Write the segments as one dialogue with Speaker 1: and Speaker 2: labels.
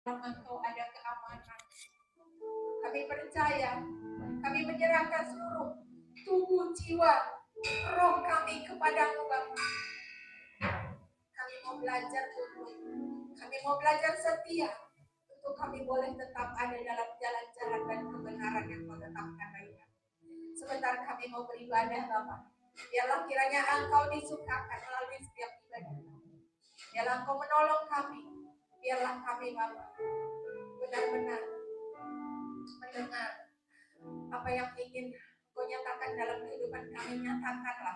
Speaker 1: Engkau ada keamanan. Kami percaya, kami menyerahkan seluruh tubuh, jiwa, roh kami kepadamu Bapa. Kami mau belajar tunduk, kami mau belajar setia, untuk kami boleh tetap ada dalam jalan-jalan dan kebenaran yang kau tetapkan bagi kami. Sebentar kami mau beribadah Bapa. Biarlah kiranya Engkau disukakan melalui setiap ibadah kami. Biarlah Engkau menolong kami. Biarlah kami Bapa benar-benar mendengar apa yang ingin Kau nyatakan dalam kehidupan kami. Nyatakanlah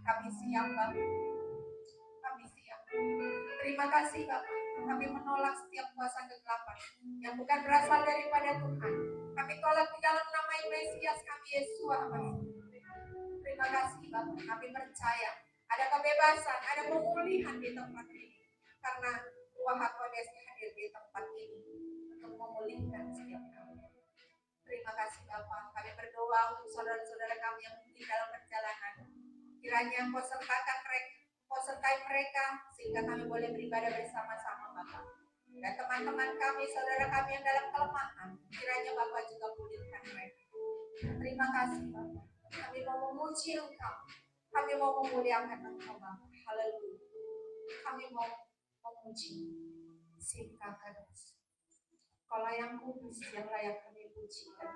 Speaker 1: kami siap Bapa. Kami siap. Terima kasih Bapa. Kami menolak setiap kuasa kegelapan yang bukan berasal daripada Tuhan. Kami tolak di dalam nama Mesias kami Yesus. Terima kasih Bapak. Kami percaya ada kebebasan, ada pemulihan di tempat ini. Karena Ruach HaKodes hadir di tempat ini untuk memulihkan setiap kami. Terima kasih Bapak. Kami berdoa untuk saudara-saudara kami yang mungkin dalam perjalanan. Kiranya Kau sertakan mereka, Kau sertai mereka sehingga kami boleh beribadah bersama-sama Bapak. Dan teman-teman kami, saudara kami yang dalam kelemahan, kiranya Bapak juga pulihkan mereka. Terima kasih Bapak. Kami mau memuji Engkau. Kami mau memuliakan Engkau Bapak. Haleluya. Kami mau memuji Singkakanus. Kalau yang kudus yang layak kami puji dan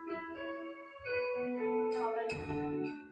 Speaker 1: haleluya.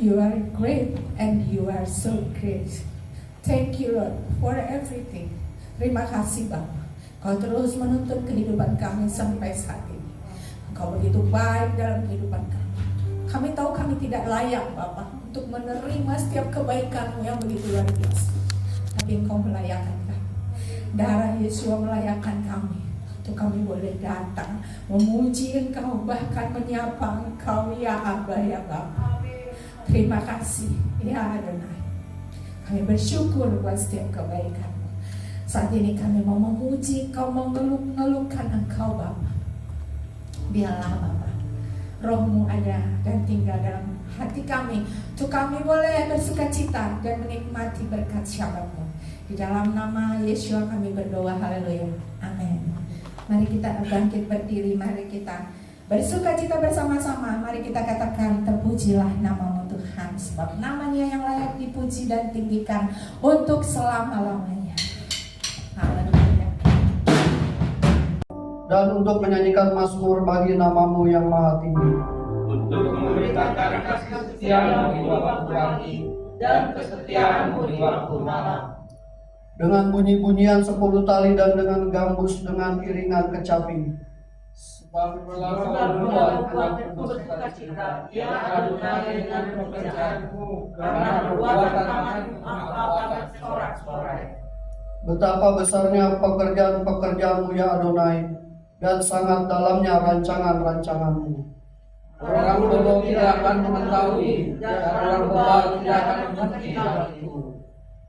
Speaker 1: You are great and you are so great. Thank you Lord for everything. Terima kasih Bapa. Kau terus menuntun kehidupan kami sampai saat ini. Kau begitu baik dalam kehidupan kami. Kami tahu kami tidak layak Bapa untuk menerima setiap kebaikan-Mu yang begitu luar biasa. Tapi Engkau melayakkan kami. Darah Yesus melayakkan kami. Untuk kami boleh datang memuji Engkau, bahkan menyapa Engkau ya Abba ya Bapa. Terima kasih ya Adonai. Kami bersyukur buat setiap kebaikan-Mu. Saat ini kami mau memuji Engkau, mau mengeluhkan Engkau Bapa. Biarlah Bapa, Roh-Mu ada dan tinggal dalam hati kami, untuk kami boleh bersukacita dan menikmati berkat syabat-Mu. Di dalam nama Yesus kami berdoa, haleluya, amin. Mari kita bangkit berdiri, mari kita bersukacita bersama-sama. Mari kita katakan, terpujilah nama-Mu Tuhan, sebab namanya yang layak dipuji dan tinggikan untuk selama-lamanya. Haleluya.
Speaker 2: Dan untuk menyanyikan mazmur bagi nama-Mu yang maha tinggi,
Speaker 3: untuk memberitakan kasih setia-Mu di waktu pagi dan kesetiaan-Mu di waktu malam.
Speaker 2: dengan bunyi-bunyian 10 tali dan dengan gambus dengan iringan kecapi.
Speaker 3: Sebab berlalu buatku bersukacita, ya Adonai, dengan pekerjaanmu, karena perbuatan tanganmu aku akan sorak-sorai.
Speaker 2: Betapa besarnya pekerjaan-pekerjaan-Mu ya Adonai, dan sangat dalamnya rancangan-rancangan-Mu.
Speaker 3: Orang bodoh tidak akan mengetahui, dan orang bebal tidak akan mengerti hal itu.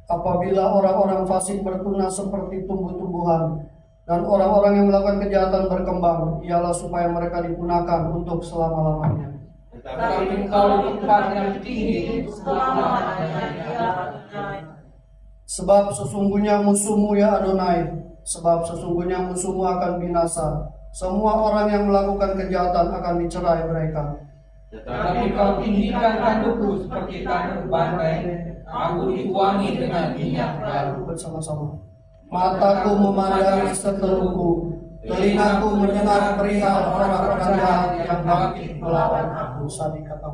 Speaker 2: Apabila orang-orang fasik bertunas seperti tumbuh-tumbuhan, dan orang-orang yang melakukan kejahatan berkembang, ialah supaya mereka digunakan untuk selama-lamanya.
Speaker 3: Tetapi Engkau di tempat yang tinggi selama-lamanya, ya Adonai.
Speaker 2: Sebab sesungguhnya musuh-Mu ya Adonai, sebab sesungguhnya musuh-Mu akan binasa. Semua orang yang melakukan kejahatan akan dicerai beraikan.
Speaker 3: Tetapi Kau tinggikan tandukku seperti tanduk banteng, aku dituangi dengan minyak baru.
Speaker 2: Bersama-sama. Mataku memandangi seteluku, telingaku mendengar perihal orang-orang jahat yang bangkit melawan aku. Sadi kata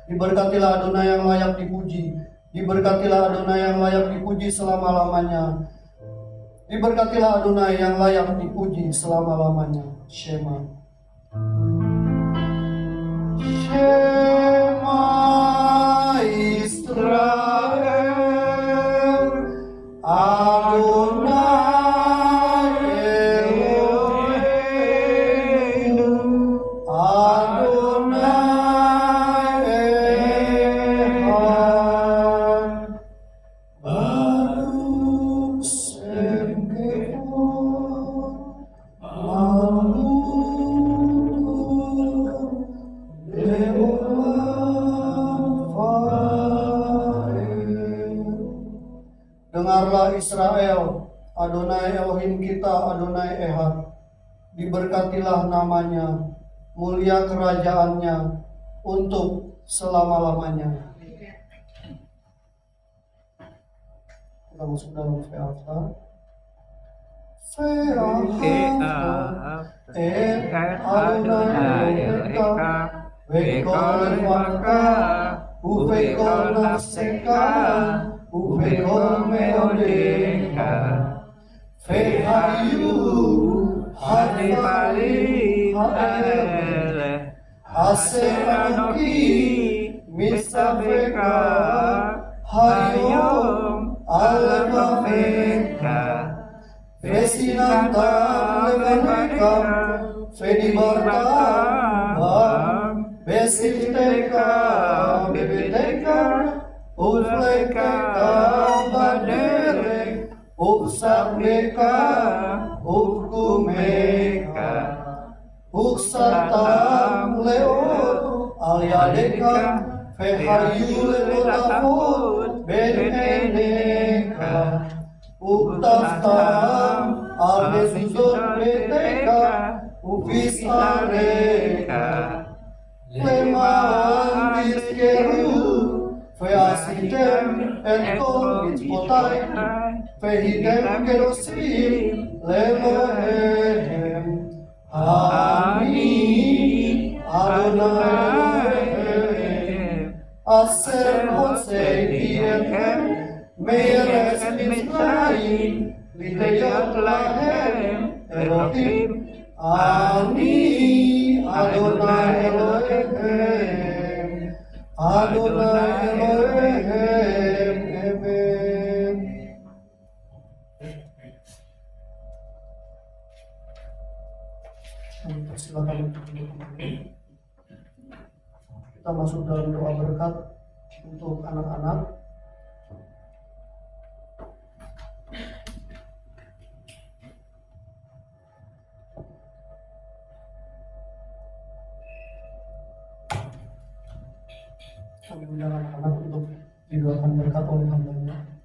Speaker 2: Diberkatilah Adonai yang layak dipuji. Diberkatilah Adonai yang layak dipuji selama-lamanya. Diberkatilah Adonai yang layak dipuji selama-lamanya. Shema. Shema Israel, Israel, Adonai Elohim kita, Adonai Ehad. Diberkatilah namanya, mulia kerajaannya untuk selama-lamanya. Kita masuk dalam Ve'afa. Adonai Eloheka, Vekol Vaka, Uvekol Nafseka, Uvekol Meodeka, Vehayu, Hadepali, Haele, Aser Anoki, Mistafeka, Hayom, Alamaveka, Vesinanta, Levaneka, Fedibarta, Besiteka, Bebeteka, Ufleka, Baderek, Ufsabeka, Ufkumeka, Ufsatam Leo, Aliadeka, Fehayu Lelotafut, Beneneka, Uftaftam, Algesuzot Beteka, Ufisareka, Leman Biskeru, Feasitem, Enkol Mitzvotai, Fehidem Kerosim, Lemohem, Ani, Adonai Elohim, Aser Hosei Diechem, Meres Mitzrayim, Lideyot Lahem, Elohim, Ani, Adonai Elohim, Adonai Elohim, Amen. Silakan untuk duduk kembali. Kita masuk dalam doa berkat untuk anak-anak. Kami undang anak-anak untuk didoakan berkat oleh hamba-Nya.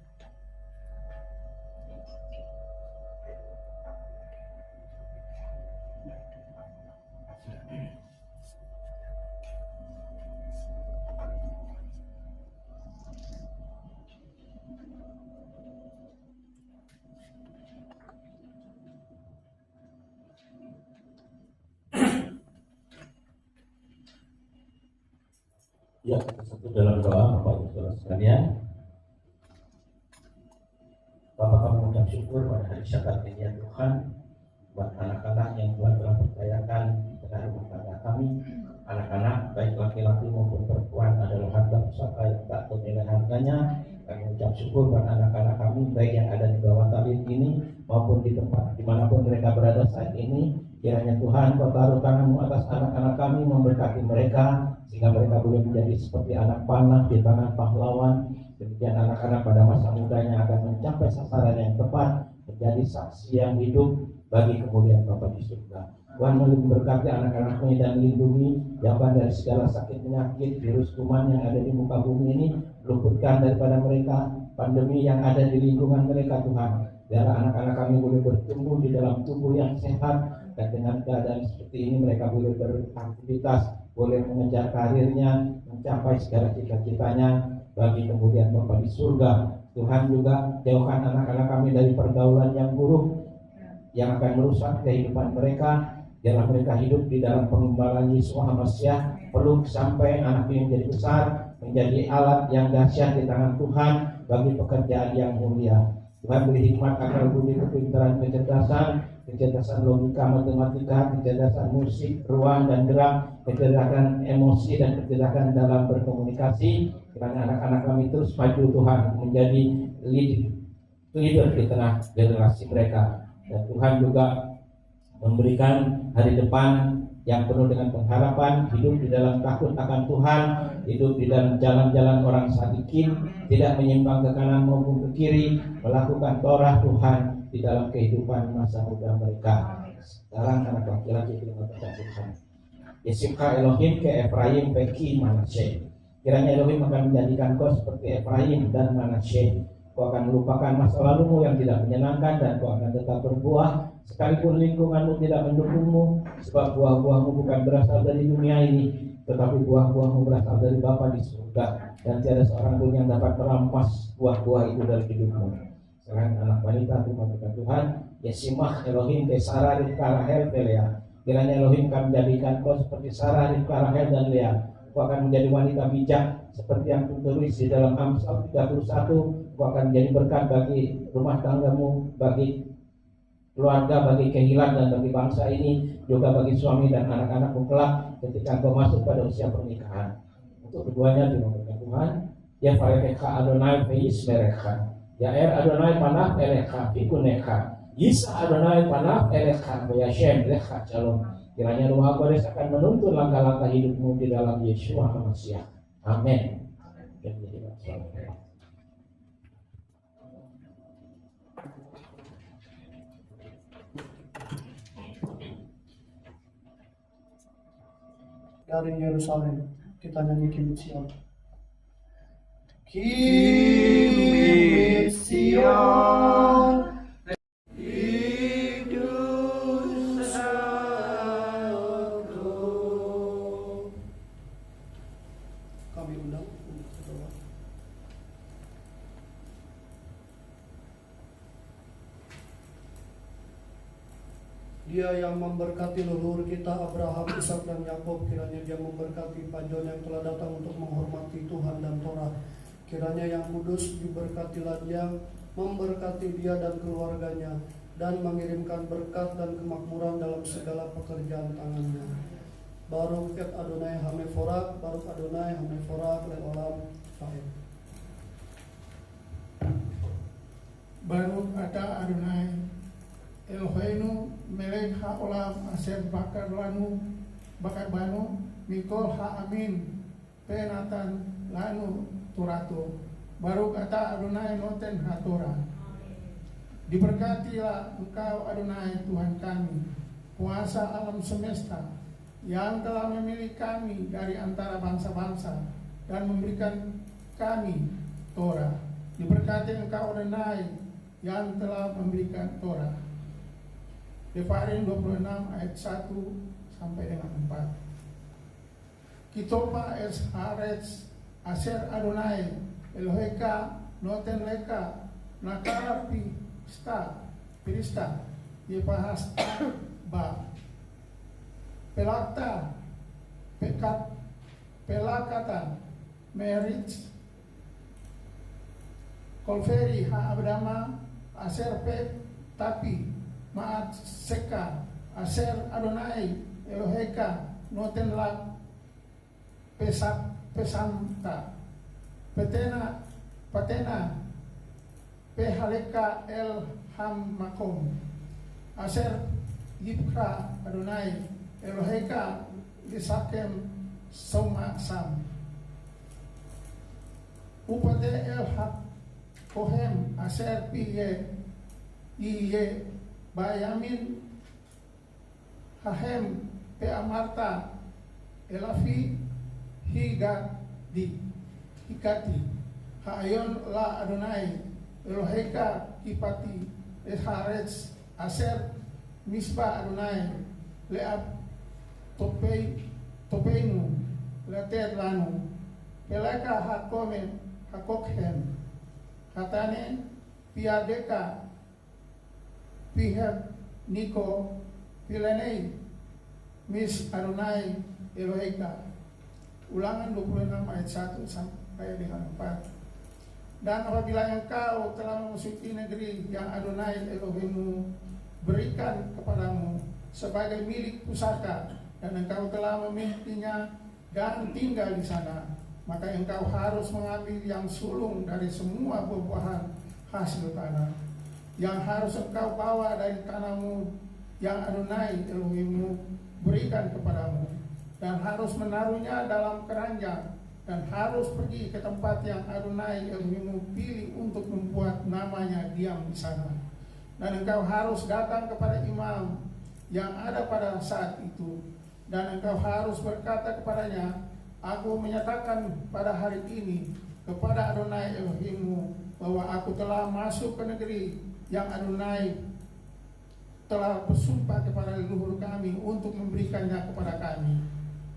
Speaker 4: Ya, kita satu dalam doa Bapak Ibu Saudara sekalian. Bapak kami mengucap syukur pada hari Syabat ini ya Tuhan, buat anak-anak yang Tuhan telah percayakan di tengah rumah tangga kami. Anak-anak baik laki-laki maupun perempuan adalah harta pusaka yang tak ternilai harganya. Kami mengucap syukur buat anak-anak kami baik yang ada di bawah tali ini maupun di tempat dimanapun mereka berada saat ini. Kiranya Tuhan Kau taruh tangan-Mu atas anak-anak kami, memberkati mereka sehingga mereka boleh menjadi seperti anak panah di tangan pahlawan. Demikian anak-anak pada masa mudanya akan mencapai sasaran yang tepat, menjadi saksi yang hidup bagi kemuliaan Bapa di surga. Tuhan memberkati anak-anak kami dan melindungi jauhkan dari segala sakit penyakit, virus kuman yang ada di muka bumi ini, luputkan daripada mereka pandemi yang ada di lingkungan mereka Tuhan. Biar anak-anak kami boleh bertumbuh di dalam tubuh yang sehat, dan dengan keadaan seperti ini mereka boleh beraktivitas, boleh mengejar karirnya, mencapai segala cita-citanya bagi kemudian Bapa di surga. Tuhan juga jauhkan anak-anak kami dari pergaulan yang buruk yang akan merusak kehidupan mereka. Biarlah mereka hidup di dalam pengembalaan Yesus Hamasyah, peluk sampai anak ini menjadi besar, menjadi alat yang dahsyat di tangan Tuhan bagi pekerjaan yang mulia. Tuhan beri hikmat, akal budi, kepintaran, kecerdasan logika, matematika, kecerdasan musik, ruang dan gerak, kecerdasan emosi dan kecerdasan dalam berkomunikasi. Kiranya anak-anak kami terus maju Tuhan, menjadi leader di tengah generasi mereka. Dan Tuhan juga memberikan hari depan yang penuh dengan pengharapan, hidup di dalam takut akan Tuhan, hidup di dalam jalan-jalan orang sadikin, tidak menyimpang ke kanan maupun ke kiri, melakukan Torah Tuhan di dalam kehidupan masa muda mereka. Sekarang anak laki-laki terima Tuhan. Yesimcha Elohim ke Efraim Peki Manasye. Kiranya Elohim akan menjadikan kau seperti Efraim dan Manasye. Kau akan melupakan masa lalumu yang tidak menyenangkan, dan kau akan tetap berbuah sekalipun lingkunganmu tidak mendukungmu, sebab buah-buahmu bukan berasal dari dunia ini, tetapi buah-buahmu berasal dari Bapa di surga, dan tiada seorang pun yang dapat merampas buah-buah itu dari hidupmu. Selain anak wanita, terima kasih Tuhan, Yesimah Elohim ke Sarah, Ribka, Rahel, Lea. Kiranya Elohim akan menjadikan kau seperti Sarah, Ribka, Rahel, dan Lea. Kau akan menjadi wanita bijak seperti yang tertulis di dalam Amsal 31. Kau akan menjadi berkat bagi rumah tanggamu, bagi keluarga, bagi kehilan, dan bagi bangsa ini, juga bagi suami dan anak-anakmu kelak ketika kau masuk pada usia pernikahan. Untuk keduanya dimuliakan Tuhan. Ya Farekecha Adonai Feis Merecha, Ya Adonai Panah Elecha Fikunecha, Yisa Adonai Panah Elecha Vayashem Lecha Shalom. Kiranya Ruh Kudus akan menuntun langkah-langkah hidupmu di dalam Yeshua HaMashiach. Amin.
Speaker 2: Dari Yerusalem kita nyanyi Kimitsion. Kimitsion. Kami undang untuk berdoa. Dia yang memberkati leluhur kita Abraham, Ishak, dan Yakub, kiranya Dia memberkati Pajon yang telah datang untuk menghormati Tuhan dan Torah. Kiranya Yang Kudus diberkatilah Dia, memberkati dia dan keluarganya, dan mengirimkan berkat dan kemakmuran dalam segala pekerjaan tangannya. Baruch et Adonai Hameforak, Baruch Adonai Hameforak leolam Faed.
Speaker 5: Baruch ata Adonai Eloheinu melech haolam asher bakar banu mikol haamin penatan lanu turatu. Baruch ata Adonai noten hatorah. Diberkatilah Engkau Adonai Tuhan kami, kuasa alam semesta, yang telah memilih kami dari antara bangsa-bangsa dan memberikan kami Torah. Diberkati Engkau Adonai yang telah memberikan Torah. Devarim 26 ayat 1 sampai dengan 4. Kitopa es haaretz asher Adonai Eloheka noten leka nakara pirista yepahasta ba pelakata merits kolferi ha-abdama asher tapi maat seka asher Adonai Eloheka noten lak pesanta patena pehaleka el ham makom asher yipka Adonai Eloheka lisakem soma sam upate el hak kohem asher piye iye bayamin hahem pe amarta elafi higati haayon la Adonai Eloheka kipati esharetz asher mispa Adonai leab topeinu leter lanu peleka hakokhem hatane piadeka pihak niko pilenei mis Adonai Eloheka. Ulangan 26 ayat 1 sampai dengan 4. Dan apabila engkau telah memasuki negeri yang Adonai Elohimmu berikan kepadamu sebagai milik pusaka, dan engkau telah memilikinya dan tinggal di sana, maka engkau harus mengambil yang sulung dari semua buah-buahan hasil tanah yang harus engkau bawa dari tanahmu yang Adonai Elohimmu berikan kepadamu, dan harus menaruhnya dalam keranjang, dan harus pergi ke tempat yang Adonai Elohimmu pilih untuk membuat namanya diam di sana. Dan engkau harus datang kepada imam yang ada pada saat itu, dan engkau harus berkata kepadanya, Aku menyatakan pada hari ini kepada Adonai Elohimmu bahwa aku telah masuk ke negeri yang Adonai telah bersumpah kepada leluhur kami untuk memberikannya kepada kami.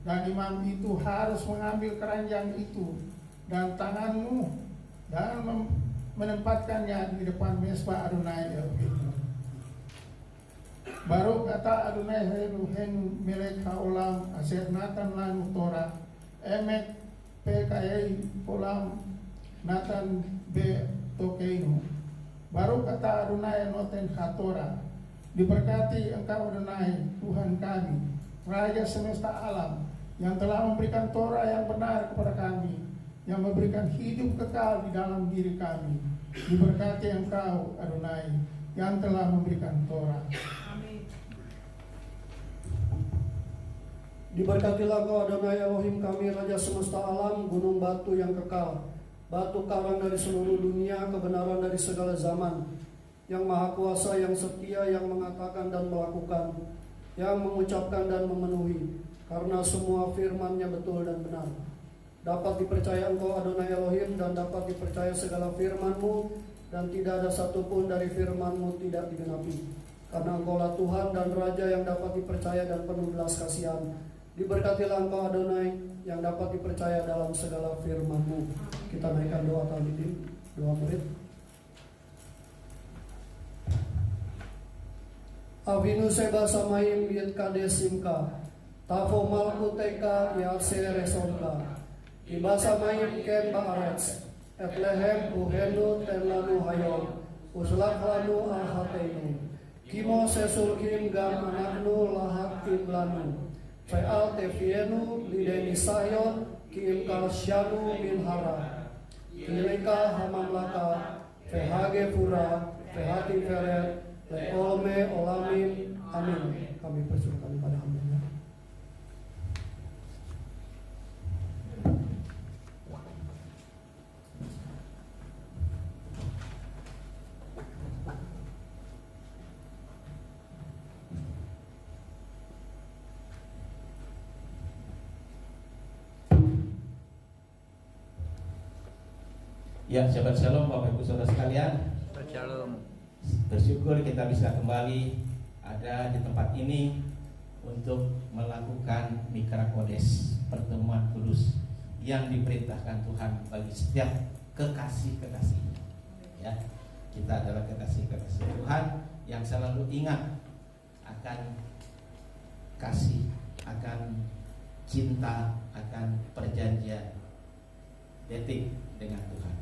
Speaker 5: Dan imam itu harus mengambil keranjang itu dan tanganmu dan menempatkannya di depan mesbah Adonai Elohim. Baru kata Adonai Elohim melek haolam aser natan lanu Torah emek pkai olam natan be tokeinu. Baru kata Adonai noten hatorah, diberkati engkau Adonai Tuhan kami, Raja semesta alam, yang telah memberikan Torah yang benar kepada kami, yang memberikan hidup kekal di dalam diri kami. Diberkati engkau Adonai yang telah memberikan Torah.
Speaker 2: Diberkatilah Engkau Adonai Elohim kami, Raja semesta alam, gunung batu yang kekal, batu karang dari seluruh dunia, kebenaran dari segala zaman, yang maha kuasa, yang setia, yang mengatakan dan melakukan, yang mengucapkan dan memenuhi, karena semua firman-Nya betul dan benar. Dapat dipercaya Engkau Adonai Elohim, dan dapat dipercaya segala firman-Mu, dan tidak ada satupun dari firman-Mu tidak digenapi. Karena Engkaulah Tuhan dan Raja yang dapat dipercaya dan penuh belas kasihan. Diberkatilah Engkau Adonai yang dapat dipercaya dalam segala firman-Mu. Kita naikkan doa talmidim, doa murid. Avinu seba samayim yet kadesimka, tafo malkuteka yase resonka, iba samayim ken baaretz, et lehem uhenu ten lanu hayom, uslak lanu ahateinu, kimo sesulkim gam anaknu lahak tim lanu, Fe'al tefienu lideni sayon kiim kalsyanu min hara Kileka hamamlaka Fehage pura Fehati feret Leolme olamin amin. Kami persilakan pada hamba-Nya.
Speaker 4: Ya, Shabbat Shalom Bapak Ibu Saudara sekalian.
Speaker 3: Shalom.
Speaker 4: Bersyukur kita bisa kembali ada di tempat ini untuk melakukan Mikra Kodes, pertemuan kudus yang diperintahkan Tuhan bagi setiap kekasih-kekasihnya. Ya, kita adalah kekasih-kekasih Tuhan yang selalu ingat akan kasih, akan cinta, akan perjanjian detik dengan Tuhan.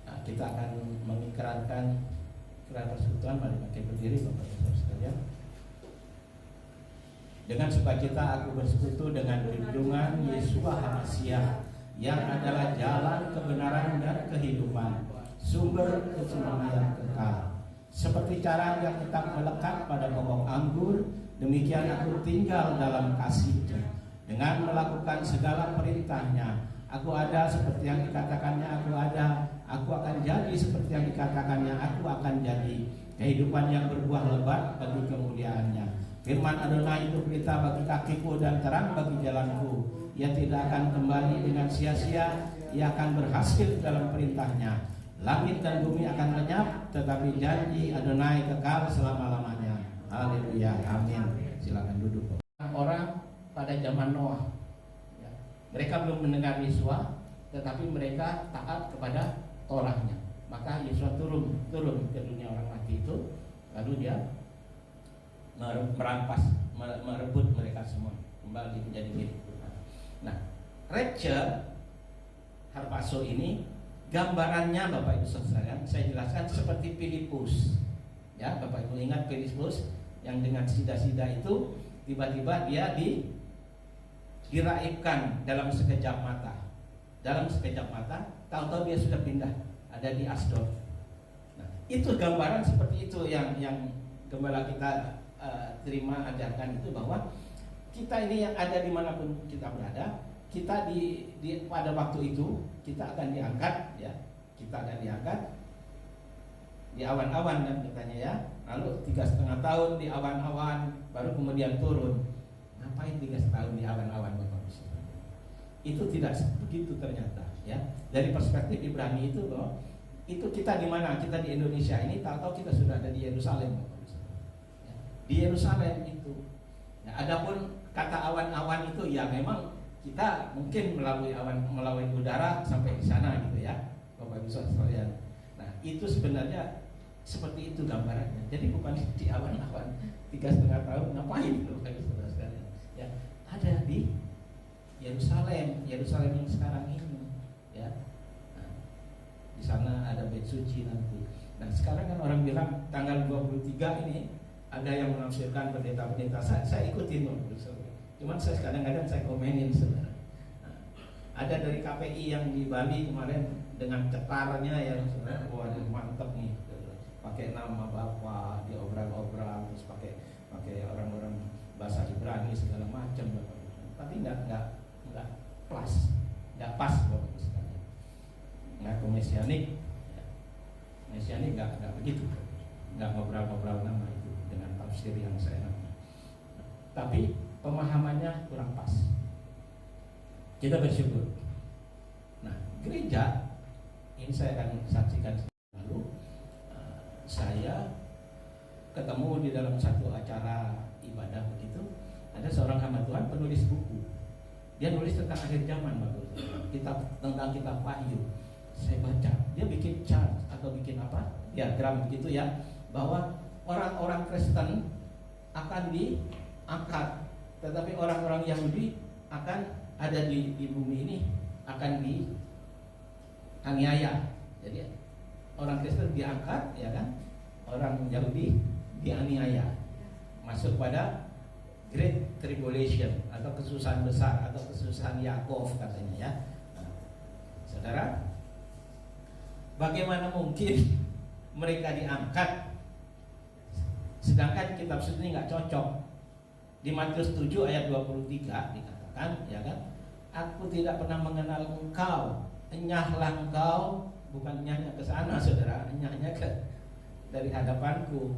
Speaker 4: Nah, kita akan mengikrarkan ikrar persekutuan. Mari pakai berdiri Bapak Ibu sekalian. Dengan sukacita aku bersekutu dengan junjungan Yeshua HaMashiach yang adalah jalan kebenaran dan kehidupan, sumber keselamatan kekal. Seperti cara yang kita melekat pada pokok anggur, demikian aku tinggal dalam kasih-Nya. Dengan melakukan segala perintah-Nya, aku ada seperti yang dikatakannya aku ada. Aku akan jadi seperti yang dikatakannya aku akan jadi. Kehidupan yang berbuah lebat bagi kemuliaan-Nya. Firman Adonai itu pelita bagi kakiku dan terang bagi jalanku. Ia tidak akan kembali dengan sia-sia. Ia akan berhasil dalam perintah-Nya. Langit dan bumi akan lenyap, tetapi janji Adonai kekal selama-lamanya. Haleluya, amin. Silakan duduk. Orang pada zaman Noah, mereka belum mendengar Yeshua, tetapi mereka taat kepada Torahnya. Maka Yeshua turun ke dunia orang mati itu, lalu dia merebut mereka semua kembali menjadi milik Tuhan. Nah, rapture harpazo ini gambarannya Bapak Ibu sekalian, saya jelaskan seperti Filipus. Ya, Bapak Ibu ingat Filipus yang dengan sida-sida itu tiba-tiba dia diraibkan dalam sekejap mata. Dalam sekejap mata, tahu-tahu dia sudah pindah, ada di Asdod. Nah, itu gambaran seperti itu yang gembala kita terima ajarkan itu, bahwa kita ini yang ada dimanapun kita berada, kita pada waktu itu kita akan diangkat, ya, kita akan diangkat di awan-awan kan katanya ya. Lalu 3,5 tahun di awan-awan, baru kemudian turun. Ngapain 3 tahun di awan-awan Bapak? Itu tidak begitu ternyata, ya. Dari perspektif Ibrani itu bahwa Itu kita di mana? Kita di Indonesia ini, tahu-tahu kita sudah ada di Yerusalem. Ya, di Yerusalem itu. Ya, adapun kata awan-awan itu ya memang kita mungkin melalui udara sampai di sana gitu ya, Bapak Ibu sekalian. Nah itu sebenarnya seperti itu gambarannya. Jadi bukan di awan-awan 3,5 tahun ngapain gitu Bapak Ibu sekalian. Ya ada di Yerusalem yang sekarang ini. Ya, nah, di sana ada bait suci nanti. Nah sekarang kan orang bilang tanggal 23 ini ada yang menafsirkan pendeta-pendeta. Saya ikutin loh. Cuman saya kadang-kadang saya komenin sebenarnya. Nah, ada dari KPI yang di Bali kemarin dengan cetarnya yang sebenarnya wah mantep nih, pakai nama Bapak diobral-obral, terus pakai orang-orang bahasa Ibrani segala macam, tapi nggak pas Bapak sekalian. Ngaku mesianik, mesianik nggak begitu, nggak ngobrol-ngobrol nama itu dengan tafsir yang saya namanya. Tapi pemahamannya kurang pas. Kita bersyukur. Nah, gereja ini saya akan saksikan lalu. Saya ketemu di dalam satu acara ibadah begitu. Ada seorang hamba Tuhan penulis buku. Dia nulis tentang akhir zaman, bagus. Tentang kitab Wahyu. Saya baca. Dia bikin chart atau bikin apa? Diagram begitu ya. Bahwa orang-orang Kristen akan diangkat, tetapi orang-orang Yahudi akan ada di bumi ini akan dianiaya. Jadi orang Kristen diangkat, ya kan? Orang Yahudi dianiaya. Masuk pada Great Tribulation atau kesusahan besar atau kesusahan Yakov katanya ya. Nah, saudara, bagaimana mungkin mereka diangkat sedangkan kitab suci ini nggak cocok? Di Matius 7 ayat 23 dikatakan, ya kan? Aku tidak pernah mengenal engkau, enyahlah engkau, bukan enyahnya ke sana saudara, enyahnya dari hadapanku,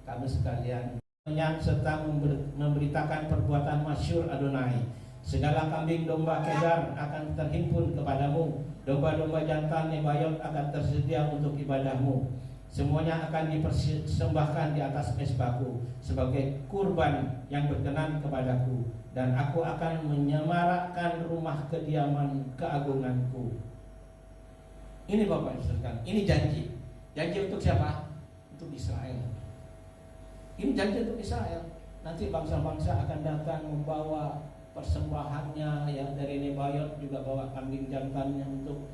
Speaker 4: kamu sekalian, yang serta memberitakan perbuatan masyhur Adonai. Segala kambing domba Kedar akan terhimpun kepadamu, domba-domba jantan Nebayot akan tersedia untuk ibadahmu. Semuanya akan dipersembahkan di atas mezbahku sebagai kurban yang berkenan kepadaku, dan aku akan menyemarakkan rumah kediaman keagunganku. Ini Bapak Ibu, ini janji. Janji untuk siapa? Untuk Israel. Ini janji untuk Israel. Nanti bangsa-bangsa akan datang membawa persembahannya, yang dari Nebayot juga bawa kambing jantannya untuk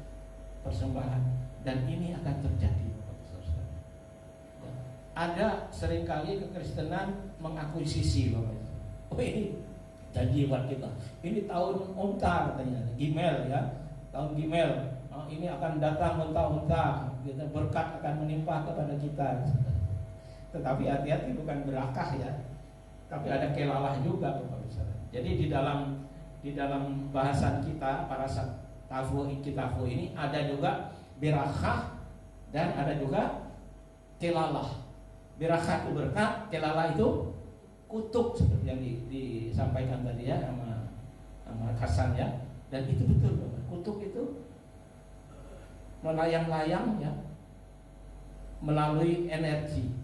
Speaker 4: persembahan, dan ini akan terjadi. Ada seringkali kekristenan mengakuisisi Bapak. Oh ini janji buat kita. Ini tahun unta katanya, Gimel ya, tahun Gimel. Oh, ini akan datang unta-unta, kita berkat akan menimpa kepada kita. Tetapi hati-hati, bukan berakah ya, tapi ada kelalah juga Bapak. Jadi di dalam bahasan kita para tafu ini ada juga berakah dan ada juga kelalah. Berakah itu berkat, kelalah itu kutuk, seperti yang disampaikan tadi ya sama Hasan ya. Dan itu betul Bapak. Kutuk itu melayang-layang ya, melalui energi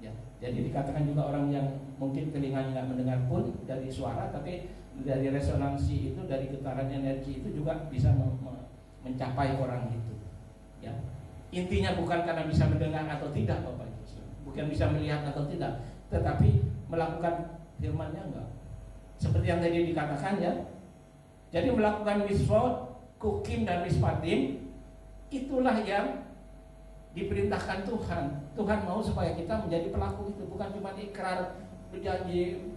Speaker 4: ya. Jadi dikatakan juga orang yang mungkin telinganya nggak mendengar pun dari suara, tapi dari resonansi itu, dari getaran energi itu juga bisa mencapai orang itu ya. Intinya bukan karena bisa mendengar atau tidak Bapak, bukan bisa melihat atau tidak, tetapi melakukan firman-Nya enggak. Seperti yang tadi dikatakan ya. Jadi melakukan misfot, kukim dan mispatim, itulah yang diperintahkan Tuhan. Tuhan mau supaya kita menjadi pelaku itu, bukan cuma ikrar, berjanji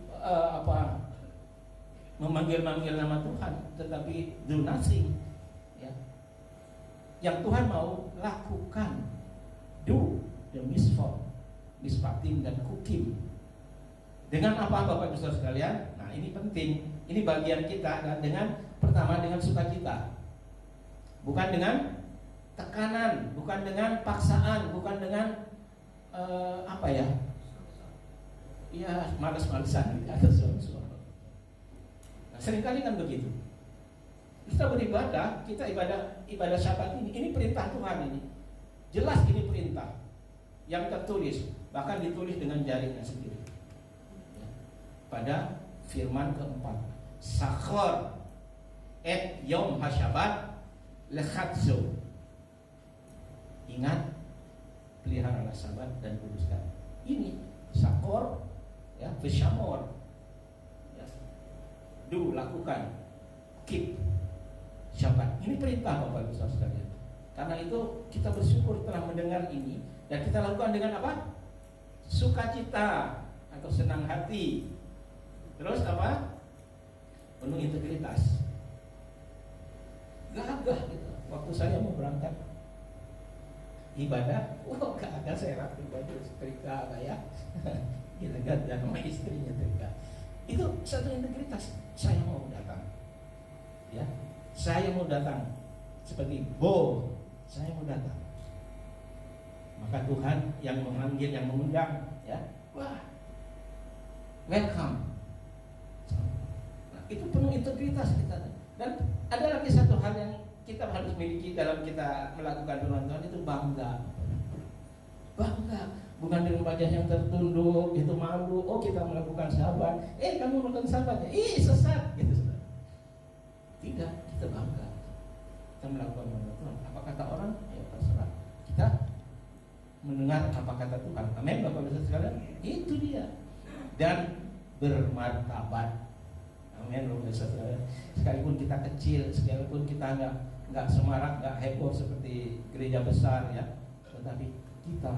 Speaker 4: memanggil-manggil nama Tuhan, tetapi do nothing ya. Yang Tuhan mau lakukan, do the misfot, mispatim dan kukim. Dengan apa Bapak Ibu sekalian? Nah ini penting, ini bagian kita. Dengan pertama dengan sukacita, bukan dengan tekanan, bukan dengan paksaan, bukan dengan ya malas-malasan atau suara. Nah, seringkali kan begitu. Kita beribadah, kita ibadah Syabat ini perintah Tuhan ini. Jelas ini perintah yang tertulis, bahkan ditulis dengan jarinya sendiri. Ya. Pada firman keempat, sakhor et yom hasyabat lekhatzo. Ingat, peliharalah sabat dan kuduskan. Ini sakhor, ya, veshamor. Ya. Lakukan, keep syabat. Ini perintah Bapak Ibu Saudara sekalian. Karena itu kita bersyukur telah mendengar ini dan kita lakukan dengan apa? Sukacita atau senang hati. Terus apa? Penuh integritas. Gagah gitu. Waktu saya mau berangkat ibadah, gak ada saya rapi baju setrika apa ya. Kita ganti sama istrinya setrika. Itu satu integritas. Saya mau datang. Ya, saya mau datang. Seperti Bo, saya mau datang. Maka Tuhan yang memanggil, yang mengundang, ya, wah, welcome. Nah, itu penuh integritas kita. Dan ada lagi satu hal yang kita harus miliki dalam kita melakukan firman Tuhan, itu bangga. Bangga, bukan dengan wajah yang tertunduk, itu malu. Oh, kita melakukan sahabat. Kamu melakukan sahabat ya? Sesat gitu. Tidak, kita bangga. Kita melakukan firman Tuhan. Apa kata orang? Ya terserah. Kita mendengar apa kata Tuhan. Amin, Bapak Ibu sekalian. Itu dia. Dan bermartabat. Amin, Bapak Ibu sekalian. Sekalipun kita kecil, sekalipun kita nggak semarak, nggak heboh seperti gereja besar ya, tetapi kita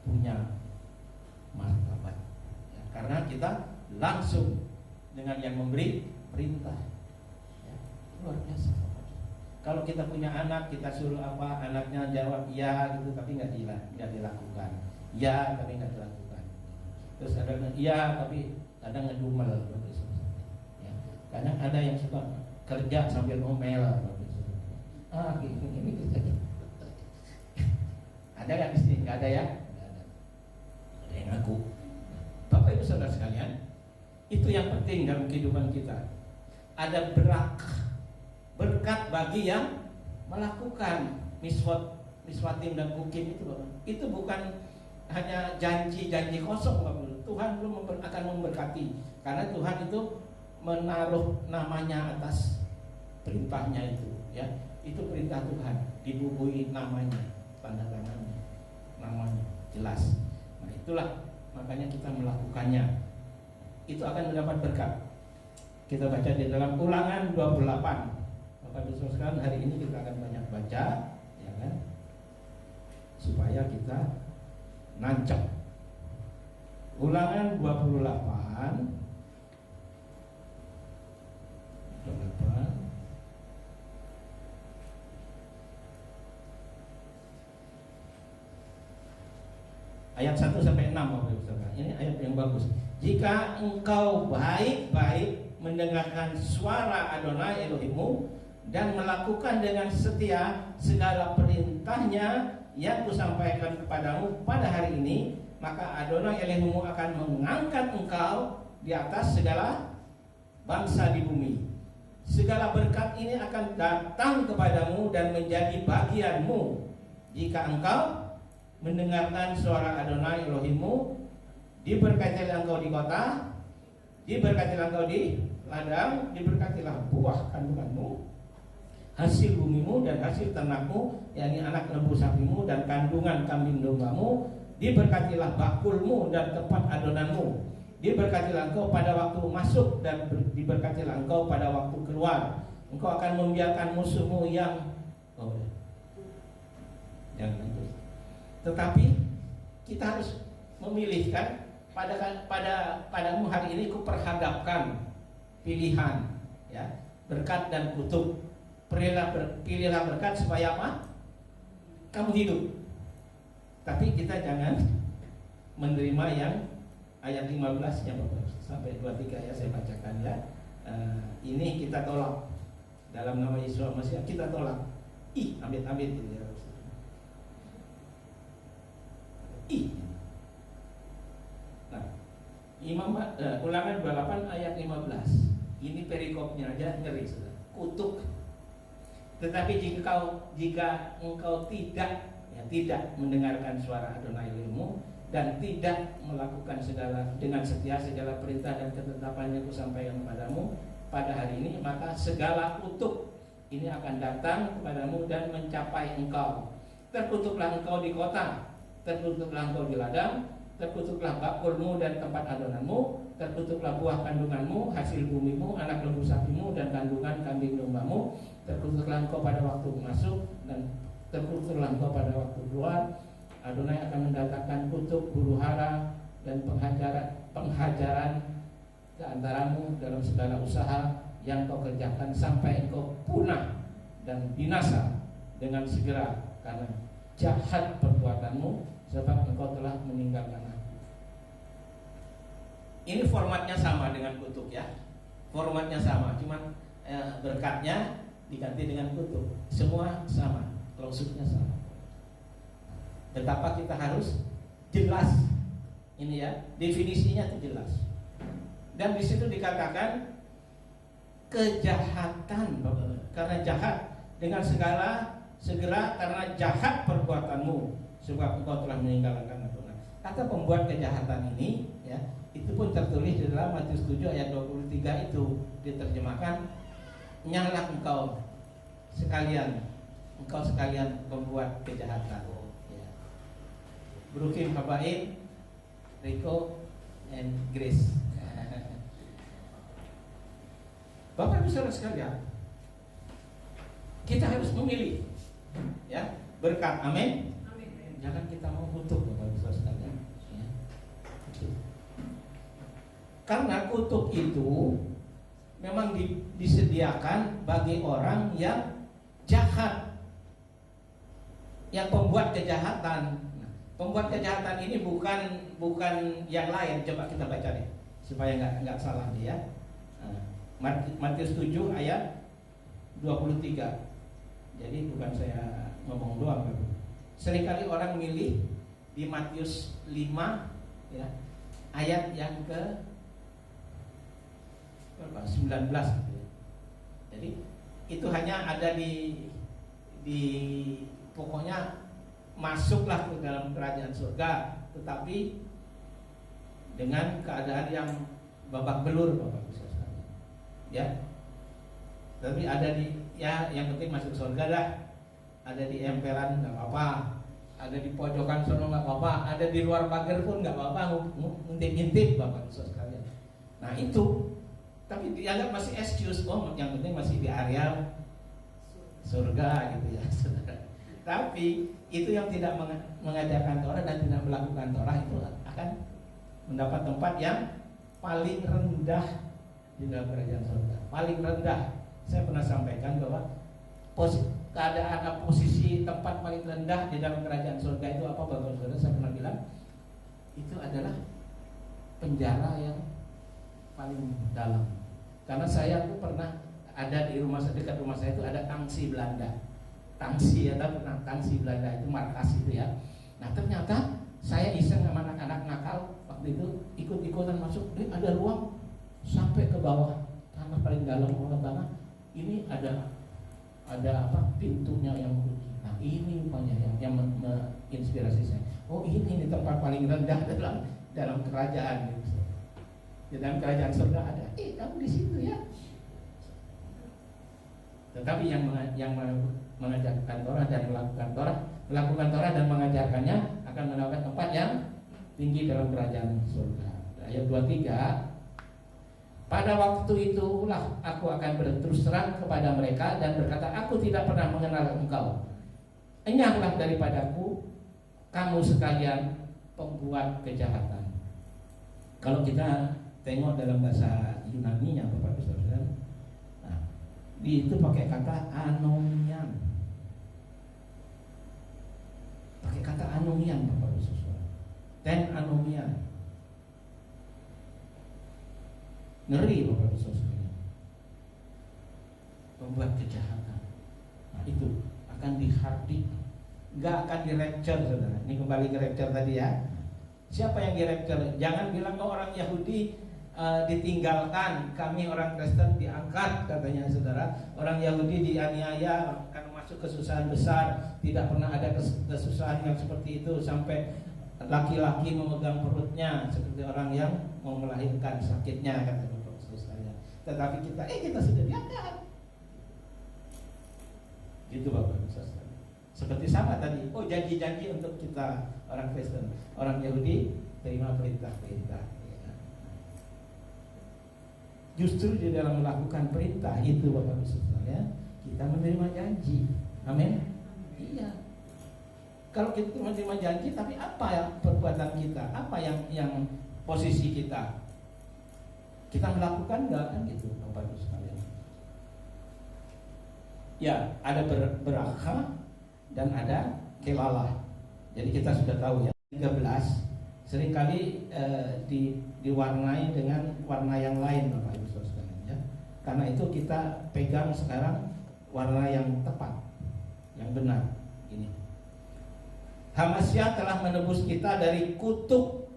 Speaker 4: punya martabat. Ya, karena kita langsung dengan yang memberi perintah. Ya, luar biasa. Kalau kita punya anak, kita suruh apa, anaknya jawab iya gitu, tapi nggak dilakukan. Iya, tapi nggak dilakukan. Terus ada iya, tapi kadang ngedumel. Ya. Kadang ada yang suka kerja sambil ngomel. Gini gitu. Ada nggak di sini? Nggak ada ya? Nggak ada. Ada yang ngaku. Bapak Ibu Saudara sekalian, itu yang penting dalam kehidupan kita. Ada berkat bagi yang melakukan miswatim dan kukim itu, Bapak. Itu bukan hanya janji-janji kosong, Bapak. Tuhan belum akan memberkati, karena Tuhan itu menaruh namanya atas perintahnya itu, ya. Itu perintah Tuhan, dibubuhi namanya, tanda tangannya, namanya jelas. Nah, itulah makanya kita melakukannya. Itu akan mendapat berkat. Kita baca di dalam Ulangan 28. Bapak Ibu sekalian, hari ini kita akan banyak baca, ya kan, supaya kita nancep. Ulangan 28 ayat 1 sampai 6, Bapak Ibu sekalian. Ini ayat yang bagus. Jika engkau baik-baik mendengarkan suara Adonai Elohimmu dan melakukan dengan setia segala perintahnya yang kusampaikan kepadamu pada hari ini, maka Adonai Elohimmu akan mengangkat engkau di atas segala bangsa di bumi. Segala berkat ini akan datang kepadamu dan menjadi bagianmu jika engkau mendengarkan suara Adonai Elohimmu. Diberkatilah engkau di kota, diberkatilah engkau di ladang, diberkatilah buah kandunganmu, hasil bumimu dan hasil ternakmu, yakni anak lembu sapimu dan kandungan kambing dombamu. Diberkatilah bakulmu dan tempat adonanmu. Diberkatilah engkau pada waktu masuk dan diberkatilah engkau pada waktu keluar. Engkau akan membiarkan musuhmu yang jangan lanjut. Tetapi kita harus memilihkan padamu hari ini kuperhadapkan pilihan, ya, berkat dan kutuk. Pilihlah berkat supaya apa? Kamu hidup. Tapi kita jangan menerima yang ayat 15 ya Bapak, sampai 23 ya saya bacakan ya. Ini kita tolak dalam nama Yesus Mesias, kita tolak. Amit-amit gitu ya. Nah, Ulangan 28 ayat 15. Ini perikopnya aja ngeri, saudara. Kutuk. Tetapi jika engkau tidak, ya, tidak mendengarkan suara Adonai Elohimmu dan tidak melakukan dengan setia segala perintah dan ketetapan yang kusampaikan kepadamu pada hari ini, maka segala kutuk ini akan datang kepadamu dan mencapai engkau. Terkutuklah engkau di kota, terkutuklah engkau di ladang, terkutuklah bakulmu dan tempat adonanmu, terkutuklah buah kandunganmu, hasil bumimu, anak lembu sapimu dan kandungan kambing dombamu. Terkutuklah engkau pada waktu masuk dan terkutuklah engkau pada waktu keluar. Adonai akan mendatangkan kutuk, huru hara dan penghajaran ke antaramu dalam segala usaha yang kau kerjakan sampai engkau punah dan binasa dengan segera karena jahat perbuatanmu, sebab engkau telah meninggalkan aku. Ini formatnya sama dengan kutuk ya. Formatnya sama, cuman berkatnya diganti dengan kutuk. Semua sama, klausulnya sama. Betapa kita harus jelas ini ya, definisinya itu jelas. Dan di situ dikatakan kejahatan, karena jahat dengan segera karena jahat perbuatanmu, sebab engkau telah meninggalkan aku. Kata pembuat kejahatan ini ya, itu pun tertulis di dalam Matius 7 ayat 23 itu diterjemahkan, nyalah engkau sekalian pembuat kejahatan. Ya. Brukim Habaib, Rico and Grace. Bapak Ibu Saudara sekalian, kita harus memilih ya, berkat, amin. Jangan kita mau kutuk, Bapak Ibu Saudara sekalian ya. Karena kutuk itu memang disediakan bagi orang yang jahat, yang pembuat kejahatan. Pembuat kejahatan ini bukan yang lain. Coba kita baca deh supaya nggak salah dia. Matius 7 ayat 23. Jadi bukan saya ngomong doang. Seringkali orang milih di Matius 5 ya, ayat yang ke 19 gitu ya. Jadi itu hanya ada di pokoknya masuklah ke dalam kerajaan surga, tetapi dengan keadaan yang babak belur, Bapak bisa sekalian. Ya. Tapi ada yang penting masuk surga dah. Ada di emperan nggak apa-apa, ada di pojokan sono nggak apa-apa, ada di luar pagar pun nggak apa-apa, ngintip Bapak bisa sekalian. Nah itu, tapi dianggap masih excuse, yang penting masih di area surga gitu ya, saudara. Tapi itu yang tidak mengajarkan Torah dan tidak melakukan Torah itu akan mendapat tempat yang paling rendah di dalam kerajaan surga. Paling rendah. Saya pernah sampaikan bahwa keadaan posisi tempat paling rendah di dalam kerajaan surga itu apa, Bapak Saudara? Saya pernah bilang itu adalah penjara yang paling dalam. Karena saya tuh pernah ada di dekat rumah saya itu ada tangsi Belanda. Tangsi Belanda itu markas itu ya. Nah ternyata saya iseng sama anak-anak nakal waktu itu ikut-ikutan masuk, ada ruang sampai ke bawah tanah paling dalam bawah tanah. Ini ada apa pintunya yang kunci. Nah ini rupanya yang menginspirasi saya. Oh ini di tempat paling rendah dalam kerajaan. Di dalam kerajaan surga ada. Kamu di situ ya. Tetapi yang mengajarkan Torah dan melakukan Torah dan mengajarkannya akan mendapatkan tempat yang tinggi dalam kerajaan surga. Ayat 23. Pada waktu itulah aku akan berterus terang kepada mereka dan berkata, aku tidak pernah mengenal engkau. Enyahlah daripadaku, kamu sekalian pembuat kejahatan. Kalau kita tengok dalam bahasa Yunani-nya, Bapak Ibu Saudara, nah, di itu pakai kata anomian. Pakai kata anomian, Bapak Ibu Saudara. Dan anomian. Ngeri, Bapak Ibu Saudara. Pembuat kejahatan. Nah, itu akan dihardik, nggak akan directure, saudara. Ini kembali ke recture tadi ya. Siapa yang directure? Jangan bilang orang Yahudi ditinggalkan, kami orang Kristen diangkat, katanya saudara. Orang Yahudi dianiaya karena kesusahan besar, tidak pernah ada kesusahan yang seperti itu sampai laki-laki memegang perutnya seperti orang yang mau melahirkan, sakitnya kata Bapak saya. Tetapi kita sudah diangkat. Gitu Bapak saya. Seperti sama tadi, janji-janji untuk kita orang Kristen, orang Yahudi terima perintah-perintah. Justru di dalam melakukan perintah itu Bapak Saudara, kita menerima janji. Amin. Iya. Kalau kita menerima janji, tapi apa yang perbuatan kita? Apa yang posisi kita? Kita melakukan enggak kan gitu, Bapak Ibu sekalian? Ya, ada berakha dan ada kelalah. Jadi kita sudah tahu ya. 13 seringkali diwarnai dengan warna yang lain Bapak Ibu sekalian ya. Karena itu kita pegang sekarang warna yang tepat, yang benar. Ini Hamasya telah menebus kita dari kutuk.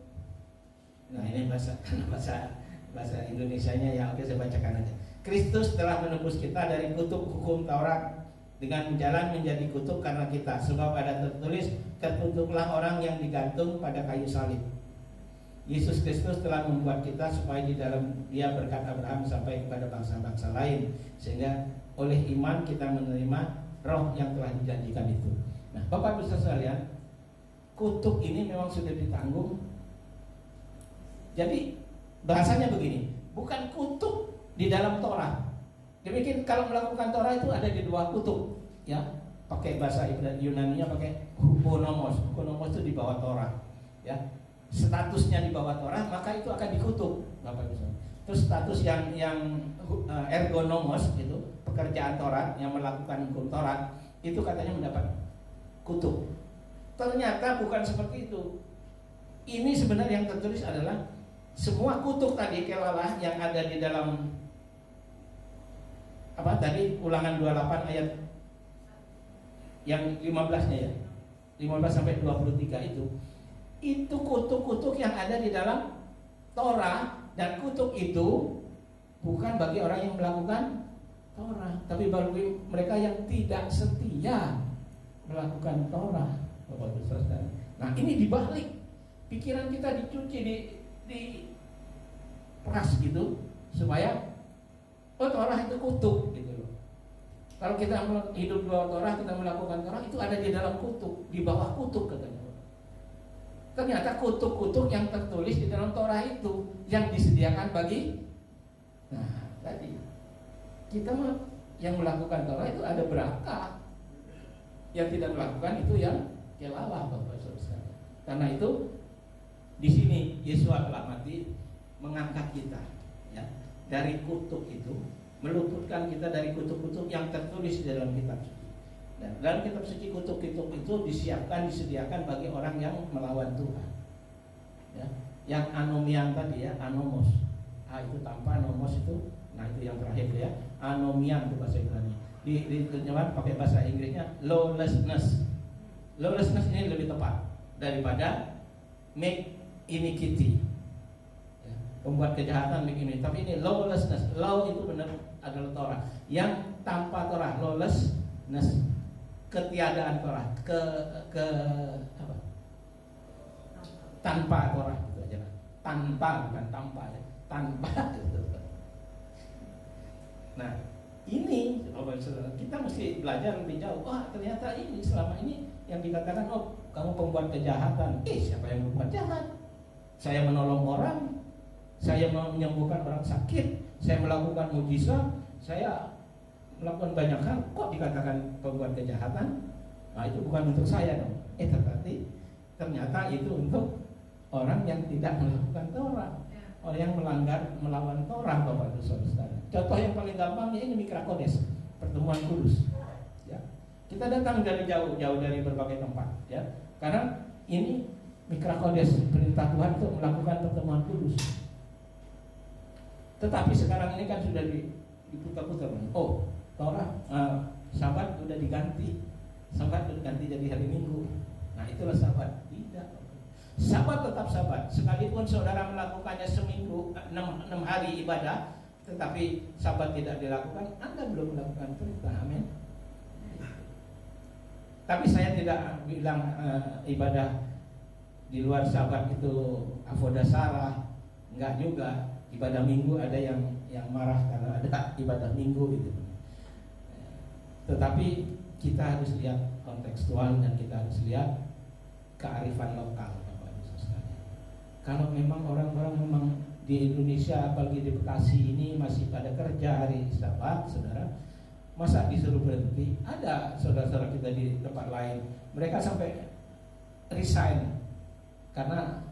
Speaker 4: Nah ini bahasa Indonesianya yang oke saya bacakan aja. Kristus telah menebus kita dari kutuk hukum Taurat dengan jalan menjadi kutuk karena kita. Sebab ada tertulis, terkutuklah orang yang digantung pada kayu salib. Yesus Kristus telah membuat kita supaya di dalam Dia berkat Abraham sampai kepada bangsa-bangsa lain, sehingga oleh iman kita menerima roh yang telah dijanjikan itu. Nah, Bapak Ibu sekalian, kutuk ini memang sudah ditanggung. Jadi bahasanya begini, bukan kutuk di dalam Torah. Demikian kalau melakukan Torah itu ada di dua kutuk, ya. Pakai bahasa Yunani-nya pakai huponomos. Huponomos itu di bawah Torah, ya. Statusnya di bawah Torah, maka itu akan dikutuk, Bapak Ibu. Terus status yang ergonomos itu pekerjaan Torah, yang melakukan hukum Torah, itu katanya mendapat kutuk. Ternyata bukan seperti itu. Ini sebenarnya yang tertulis adalah semua kutuk tadi kelalah yang ada di dalam Ulangan 28 ayat yang 15-nya ya. 15 sampai 23 itu kutuk-kutuk yang ada di dalam Torah, dan kutuk itu bukan bagi orang yang melakukan Torah, tapi bagi mereka yang tidak setia melakukan Torah, Bapak Ibu Saudara. Nah, ini dibalik, pikiran kita dicuci, di peras gitu, supaya Torah itu kutuk gitu loh. Kalau kita hidup di bawah Torah, kita melakukan Torah, itu ada di dalam kutuk, di bawah kutuk katanya. Ternyata kutuk-kutuk yang tertulis di dalam Torah itu yang disediakan bagi, nah tadi kita yang melakukan Torah itu ada berkat, yang tidak melakukan itu yang kelalah, Bapak Saudara. Karena itu di sini Yesus telah mati mengangkat kita, ya, dari kutuk itu, meluputkan kita dari kutuk-kutuk yang tertulis di dalam kitab suci. Dan dalam kitab suci kutuk-kutuk itu disediakan bagi orang yang melawan Tuhan, ya. Yang anomian tadi ya, anomos, itu tanpa, nomos itu, nah itu yang terakhir ya, anomian itu bahasa Ibrani. Di terjemahan pakai bahasa Inggrisnya lawlessness. Lawlessness ini lebih tepat daripada make iniquity, ya, membuat kejahatan make iniquity. Tapi ini lawlessness. Law itu benar adalah Torah. Yang tanpa Torah, lawlessness, ketiadaan Torah, apa? Tanpa Torah itu aja. Tanpa, bukan tanpa ya. Tanpa. Nah, ini Saudara, kita mesti belajar lebih jauh. Wah, ternyata ini selama ini yang dikatakan, kamu pembuat kejahatan. Siapa yang berbuat jahat? Saya menolong orang, saya menyembuhkan orang sakit, saya melakukan mujizat, saya melakukan banyak hal, kok dikatakan pembuat kejahatan? Nah, itu bukan untuk saya dong. Tetapi ternyata itu untuk orang yang tidak melakukan Torah, orang yang melawan Torah, Bapak Ibu Saudara. Contoh yang paling gampang ini Mikra Kodes, pertemuan kudus. Ya. Kita datang dari jauh dari berbagai tempat, ya. Karena ini Mikra Kodes, perintah Tuhan untuk melakukan pertemuan kudus. Tetapi sekarang ini kan sudah diputar-putar. Torah, Sabat sudah diganti. Sabat sudah diganti jadi hari Minggu. Nah, itulah Sabat. Tidak. Sabat tetap Sabat. Sekalipun saudara melakukannya seminggu, 6 hari ibadah, tetapi Sabat tidak dilakukan, Anda belum melakukan perintah. Amin. Tapi saya tidak bilang ibadah di luar Sabat itu avodah salah, enggak juga. Ibadah Minggu ada yang marah karena ada ibadah Minggu gitu. Tetapi kita harus lihat kontekstual dan kita harus lihat kearifan lokal, Bapak Ibu sekalian. Kalau memang orang-orang memang di Indonesia, apalagi di Bekasi ini masih pada kerja hari Sabat, saudara, masa disuruh berhenti? Ada saudara-saudara kita di tempat lain, mereka sampai resign karena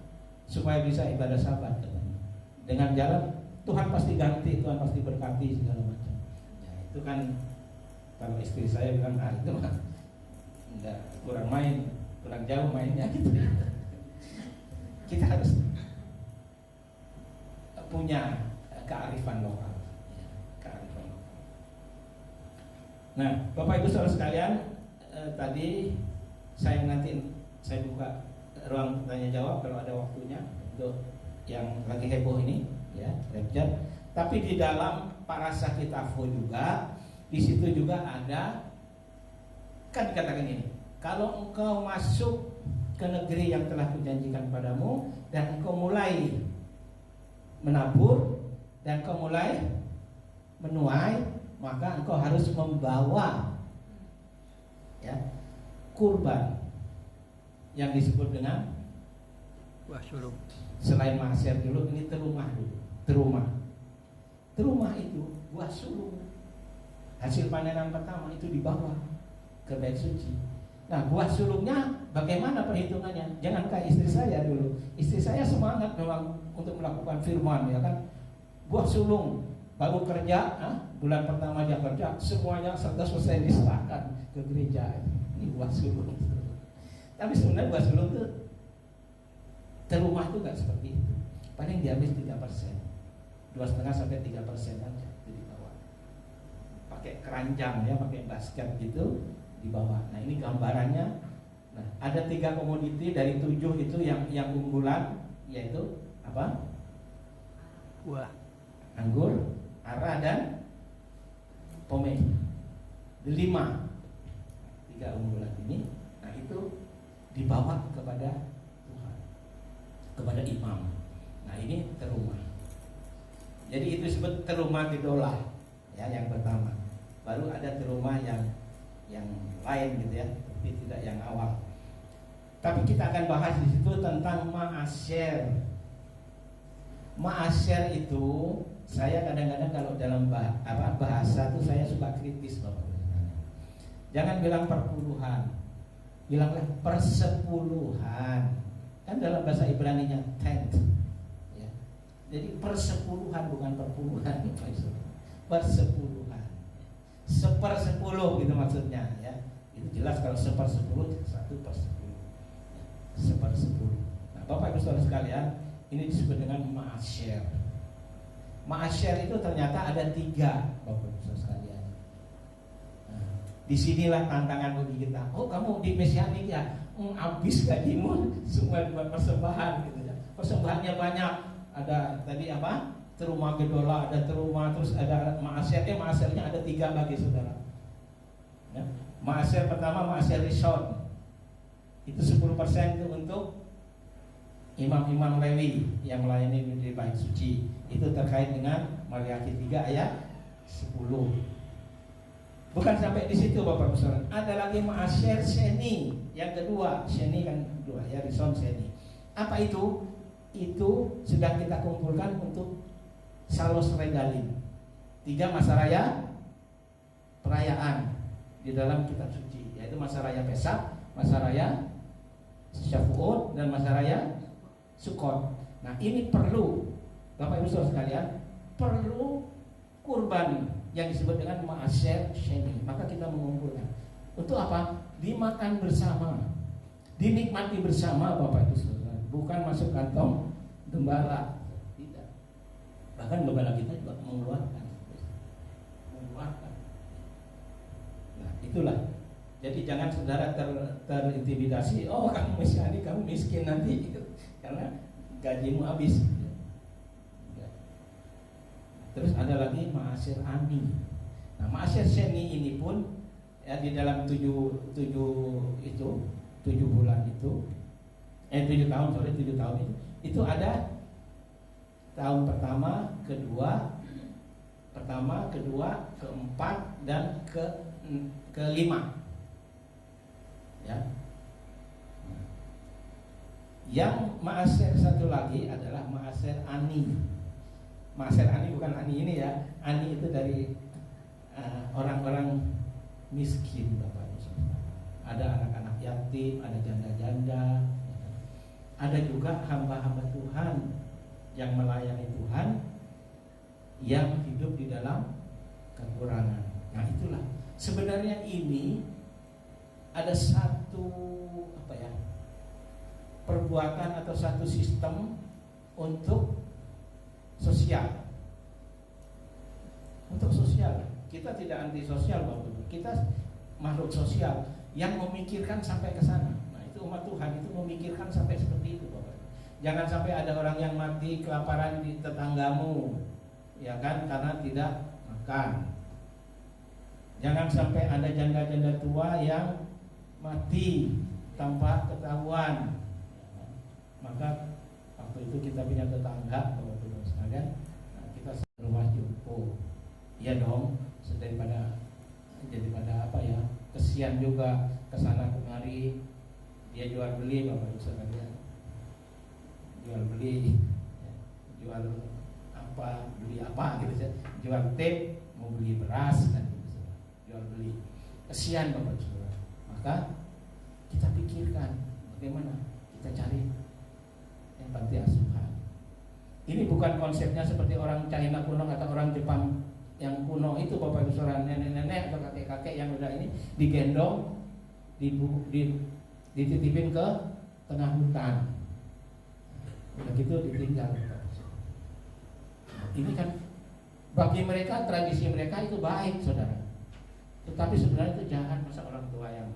Speaker 4: supaya bisa ibadah Sabat. Dengan jalan Tuhan pasti ganti, Tuhan pasti berkati segala macam. Ya, itu kan kalau istri saya bilang itu mah enggak, kurang main, kurang jauh mainnya gitu. Kita harus punya kearifan lokal, ya, kearifan lokal. Nah, Bapak Ibu Saudara sekalian, tadi saya buka ruang tanya jawab kalau ada waktunya untuk yang lagi heboh ini, ya, Rapture. Tapi di dalam Parasakitafo juga, di situ juga ada, kan dikatakan ini, kalau engkau masuk ke negeri yang telah kujanjikan padamu dan engkau mulai menabur dan engkau mulai menuai, maka engkau harus membawa, ya, kurban yang disebut dengan
Speaker 3: Buah sulung.
Speaker 4: selain ma'asyar dulu, ini terumah dulu. Terumah itu buah sulung. Hasil panenan pertama itu dibawa ke bait suci. Nah, buah sulungnya bagaimana perhitungannya? Jangan kayak istri saya dulu. Istri saya semangat memang untuk melakukan firman, ya kan. Buah sulung baru kerja, bulan pertama dia kerja, semuanya 100% diserahkan ke gereja. Ini buah sulung. Tapi sebenarnya buah sulung itu terumah itu nggak seperti itu. Paling diambil 3%, 2,5 sampai 3% aja itu dibawa. Pakai keranjang, ya, pakai basket gitu dibawa. Nah, ini gambarannya. Nah, ada 3 komoditi dari 7 itu yang unggulan, yaitu apa?
Speaker 3: Buah.
Speaker 4: Anggur, ara, dan pome. 5 unggulan ini. Nah, itu dibawa kepada kepada imam. Nah, ini terumah. Jadi itu disebut terumah gedolah, ya, yang pertama. Baru ada terumah yang lain gitu, ya, tapi tidak yang awal. Tapi kita akan bahas di situ tentang ma'asyar. Ma'asyar itu saya kadang-kadang kalau dalam bahasa itu saya suka kritis, Bapak. Jangan bilang perpuluhan, bilanglah persepuluhan. Kan dalam bahasa Ibraninya tenth, ya. Jadi persepuluhan bukan perpuluhan, persepuluhan, 1/10 gitu maksudnya, ya. Itu jelas kalau 1/10 1/10, ya. 1/10. Nah, Bapak Ibu Saudara sekalian, ini disebut dengan ma'asyar. Ma'asyar itu ternyata ada 3, Bapak Ibu Saudara sekalian. Nah, disinilah tantangan bagi kita. Oh, kamu di Mesianik ya? Habis gajimu semua buat persembahan gitu, ya. Persembahannya banyak. Ada tadi apa? Terumah gedola, ada terumah, terus ada ma'asyar. Ma'asyarnya ada 3 lagi, saudara. Ya. Ma'asyar pertama, ma'asyar rishon. Itu 10% itu untuk imam-imam Lewi yang melayani di bait suci. Itu terkait dengan Maliaki 3 ayat 10. Bukan sampai di situ, Bapak Ibu. Ada lagi ma'asyar seni yang kedua. Seni kan kedua, ya, rishon seni. Apa itu? Itu sedang kita kumpulkan untuk salos regalin. 3 masa raya perayaan di dalam kitab suci, yaitu masa raya Pesak, masa raya Syafuot, dan masa raya Sukot. Nah, ini perlu, Bapak Ibu Saudara sekalian, perlu kurban yang disebut dengan ma'asyar sheni. Maka kita mengumpulkan. Untuk apa? Dimakan bersama, dinikmati bersama, Bapak Ibu Saudara. Bukan masuk kantong gembala. Tidak. Bahkan gembala kita juga mengeluarkan. Nah, itulah. Jadi jangan saudara terintimidasi. Oh, kamu mesianik, kamu miskin nanti, gitu. Karena gajimu habis. Terus ada lagi ma'asyar ani. Nah, ma'asyar sheni ini pun ya di dalam 7 bulan itu 7 tahun, 7 tahun itu ada tahun pertama, kedua, keempat dan kelima. Ya. Yang ma'asir satu lagi adalah ma'asir ani. Ma'asir ani bukan ani ini ya. Ani itu dari orang-orang miskin, Bapak Ibu. Ada anak-anak yatim, ada janda-janda, ada juga hamba-hamba Tuhan yang melayani Tuhan, yang hidup di dalam kekurangan. Nah itulah sebenarnya ini ada satu perbuatan atau satu sistem untuk sosial. Untuk sosial, kita tidak anti sosial, Bapak. Kita makhluk sosial yang memikirkan sampai ke sana. Nah itu umat Tuhan itu memikirkan sampai seperti itu, Bapak. Jangan sampai ada orang yang mati kelaparan di tetanggamu, ya kan, karena tidak makan. Jangan sampai ada janda-janda tua yang mati tanpa ketahuan. Maka waktu itu kita punya tetangga, Bapak Ibu sekalian, kita rumah jumbo, ya dong, daripada kesian juga kesana kemari, dia jual beli, Bapak Ibu sekalian, jual beli, jual apa, beli apa gitu saja, jual tape, mau beli beras kan, gitu, jual beli, kesian Bapak Ibu sekalian. Maka kita pikirkan bagaimana kita cari yang panti asuhan. Ini bukan konsepnya seperti orang China kuno atau orang Jepang yang kuno itu, Bapak Ibu saudara, nenek-nenek atau kakek-kakek yang udah ini digendong, dititipin ke tengah hutan, udah gitu ditinggal. Ini kan bagi mereka, tradisi mereka itu baik, saudara. Tetapi sebenarnya itu jahat. Masa orang tua yang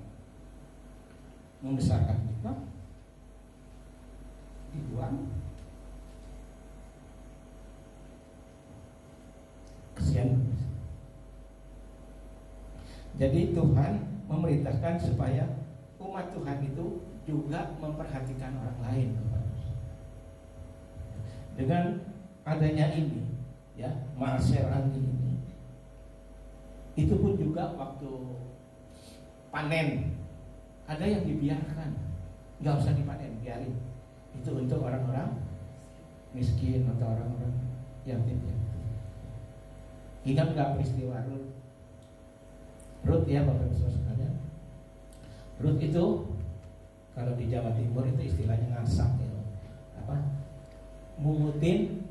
Speaker 4: membesarkan kita dibuang, kesian. Jadi Tuhan memerintahkan supaya umat Tuhan itu juga memperhatikan orang lain. Dengan adanya ini, ya, ma'asir ani ini, itu pun juga waktu panen ada yang dibiarkan, nggak usah dipanen, biarin. Itu untuk orang-orang miskin atau orang-orang yatim. Ingat nggak peristiwa Rut ya, Bapak Ibu sekalian? Rut itu kalau di Jawa Timur itu istilahnya ngasak ya, mungutin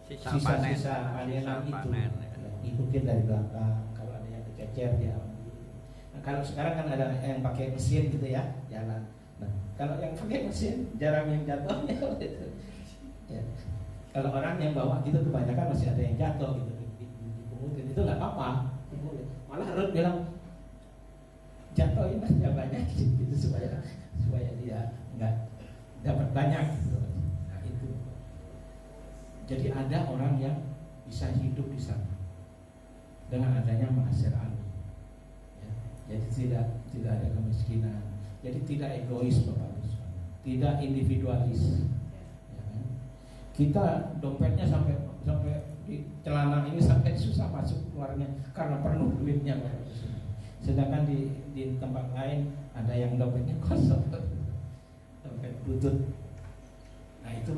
Speaker 4: sisa-sisa panenan itu, ikutin dari belakang. Kalau ada yang kececer dia. Nah, kalau sekarang kan ada yang pakai mesin gitu ya, jalan. Nah, kalau yang pakai mesin jarang yang jatuh gitu. Ya. Kalau orang yang bawa gitu kebanyakan masih ada yang jatuh gitu, dipungutin, itu nggak apa-apa. Malah Ruth bilang jatuhin aja banyak gitu supaya dia nggak dapat banyak gitu. Nah itu. Jadi ada orang yang bisa hidup di sana dengan adanya ma'asir ani. Ya. Jadi tidak ada kemiskinan. Jadi tidak egois, Bapak Ibu. Tidak individualis. Ya kan? Kita dompetnya sampai di celana ini sampai susah masuk keluarnya karena penuh duitnya, Bapak Ibu. Sedangkan di tempat lain ada yang dompetnya kosong, dompet butut. Nah itu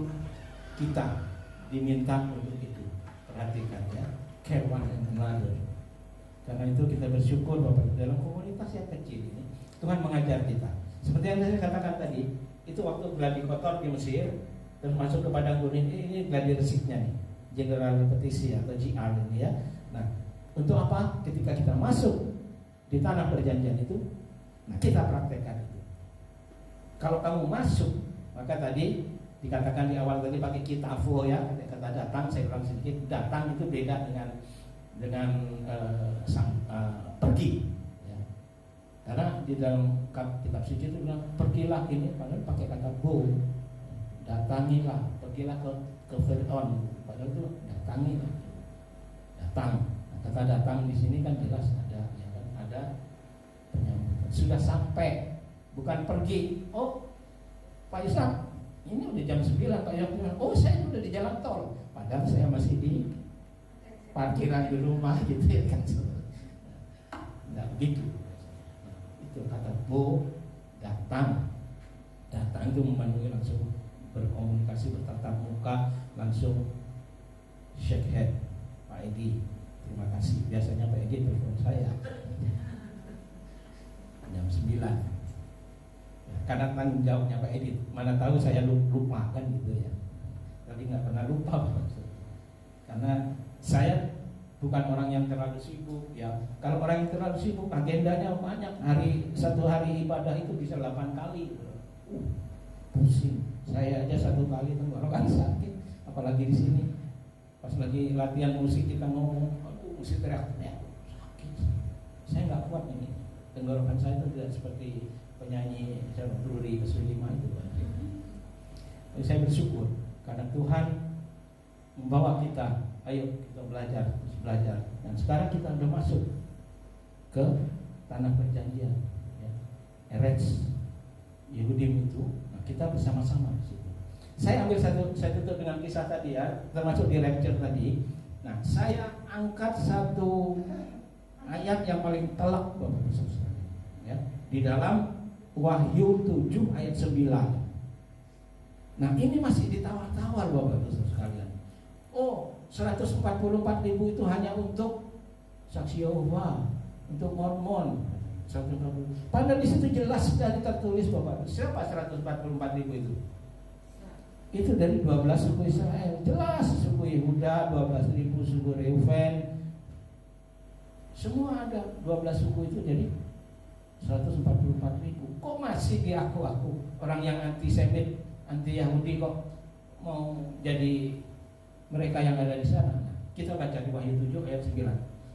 Speaker 4: kita diminta untuk itu, perhatikan ya, care one another. Karena itu kita bersyukur Bapak Ibu, dalam komunitas yang kecil ini Tuhan mengajar kita. Seperti yang saya katakan tadi, itu waktu gladi kotor di Mesir dan masuk ke padang gurun, ini gladi resitnya nih, general repetisi atau GR ini ya. Nah untuk apa? Ketika kita masuk di tanah perjanjian itu, nah kita praktekkan itu. Kalau kamu masuk, maka tadi dikatakan di awal tadi pakai kitafo ya, kata datang, saya ulang sedikit, datang itu beda dengan pergi. Ya. Karena di dalam kitab suci itu bilang pergilah ini, padahal pakai kata go, datangilah, pergilah ke Fir'aun, padahal itu datangilah, datang. Nah, kata datang di sini kan jelas ada, ya kan, ada penyambutan. Sudah sampai, bukan pergi. Oh, Pak Islam, ini udah jam 9, Pak Islam bilang, oh saya udah di jalan tol, padahal saya masih di parkiran di rumah gitu ya kan. Nggak begitu. Itu kata Bo, datang itu memenuhi, langsung berkomunikasi, bertatap muka, langsung shake hand. Pak Edi, terima kasih. Biasanya Pak Edi telepon saya jam 9 ya, karena tanggung jawabnya Pak Edi. Mana tahu saya lupa kan gitu ya. Tapi nggak pernah lupa Pak. Karena saya bukan orang yang terlalu sibuk ya. Kalau orang yang terlalu sibuk, agendanya banyak, satu hari ibadah itu bisa 8 kali. Pusing. Saya aja 1 kali tenggorokan sakit, apalagi di sini. Pas lagi latihan musik kita ngomong, aduh mesti teriak-teriak, sakit. Saya nggak kuat ini. Tenggorokan saya itu tidak seperti penyanyi Ruri Kesulima itu. Jadi saya bersyukur karena Tuhan membawa kita. Ayo kita belajar. Dan sekarang kita sudah masuk ke tanah perjanjian, ya. Eretz Yehudim itu. Nah, kita bersama-sama di situ. Saya tutup dengan kisah tadi ya, termasuk di lecture tadi. Nah, saya angkat satu ayat yang paling telak Bapak Ibu sekalian, ya, di dalam Wahyu 7 ayat 9. Nah, ini masih ditawar-tawar Bapak Ibu sekalian. Oh, 144.000 itu hanya untuk saksi Yehova, untuk Mormon. 140. Padahal di situ jelas sekali tertulis Bapak. Siapa 144.000 itu? Itu dari 12 suku Israel. Jelas suku Yehuda, 12.000 suku Reuben. Semua ada 12 suku itu, jadi 144.000. Kok masih diaku-aku orang yang anti-Semit, anti-Yahudi kok mau jadi mereka yang ada di sana? Kita baca di Wahyu 7 ayat 9.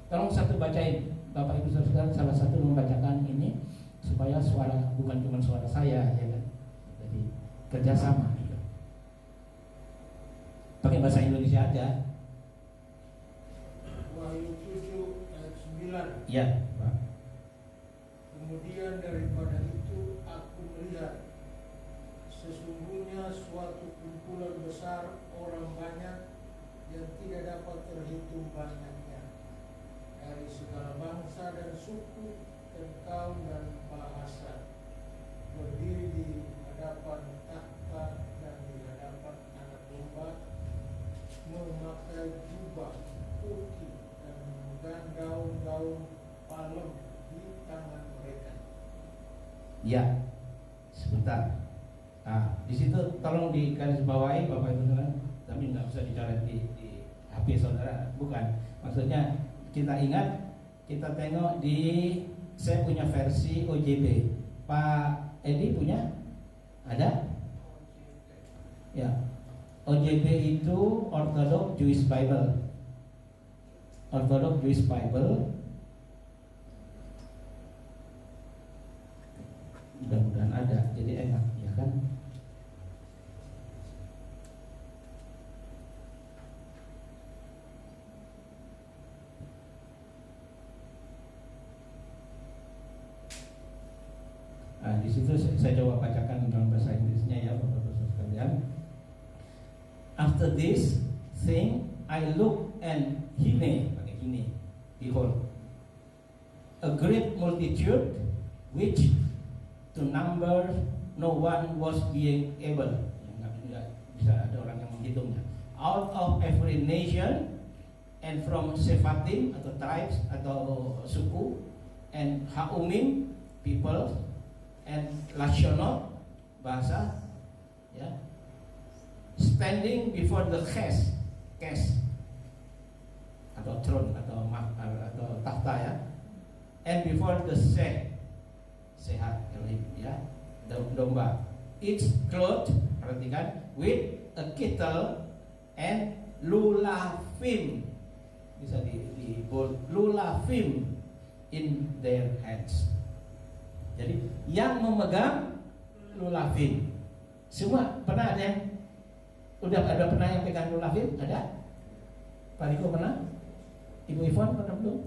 Speaker 4: Tolong satu bacain, Bapak Ibu Saudara, salah satu membacakan ini supaya suara bukan cuma suara saya, ya kan? Jadi kerjasama. Pakai bahasa Indonesia aja.
Speaker 6: Wahyu 7 ayat 9.
Speaker 4: Iya, Pak.
Speaker 6: Kemudian daripada itu aku melihat sesungguhnya suatu kumpulan besar orang banyak yang tidak dapat terhitung banyaknya, dari segala bangsa dan suku dan kaum dan bahasa, berdiri di hadapan takhta dan di hadapan Anak Domba, memakai jubah putih dan memegang daun-daun palem di tangan mereka.
Speaker 4: Ya, sebentar. Nah, di situ tolong digarisbawahi Bapak Ibu Saudara, tapi nggak usah dicoret di HP saudara, bukan. Maksudnya kita ingat, kita tengok di, saya punya versi OJB. Pak Edi punya? Ada? Ya. OJB itu Orthodox Jewish Bible. Orthodox Jewish Bible. Mudah-mudahan ada, jadi enak, ya kan? Nah, di situ saya coba bacakan dalam bahasa Inggrisnya ya, Bapak-Bapak sekalian. After this thing I look and hine, behold, a great multitude which to number no one was being able. Nggak bisa ada orang yang menghitungnya. Out of every nation and from Sephatim atau tribes atau suku, and Haumim people, and Lashonot bahasa, ya, standing before the kes atau throne atau tahta, ya, and before the sehat Elohim, ya, domba, each clothed, perhatikan, with a kittle and lulafim, bisa di bold, lulafim in their hands. Jadi yang memegang lulafim, semua pernah ada yang pernah yang pegang lulafim? Ada? Pak Riko pernah? Ibu Ivon pernah belum?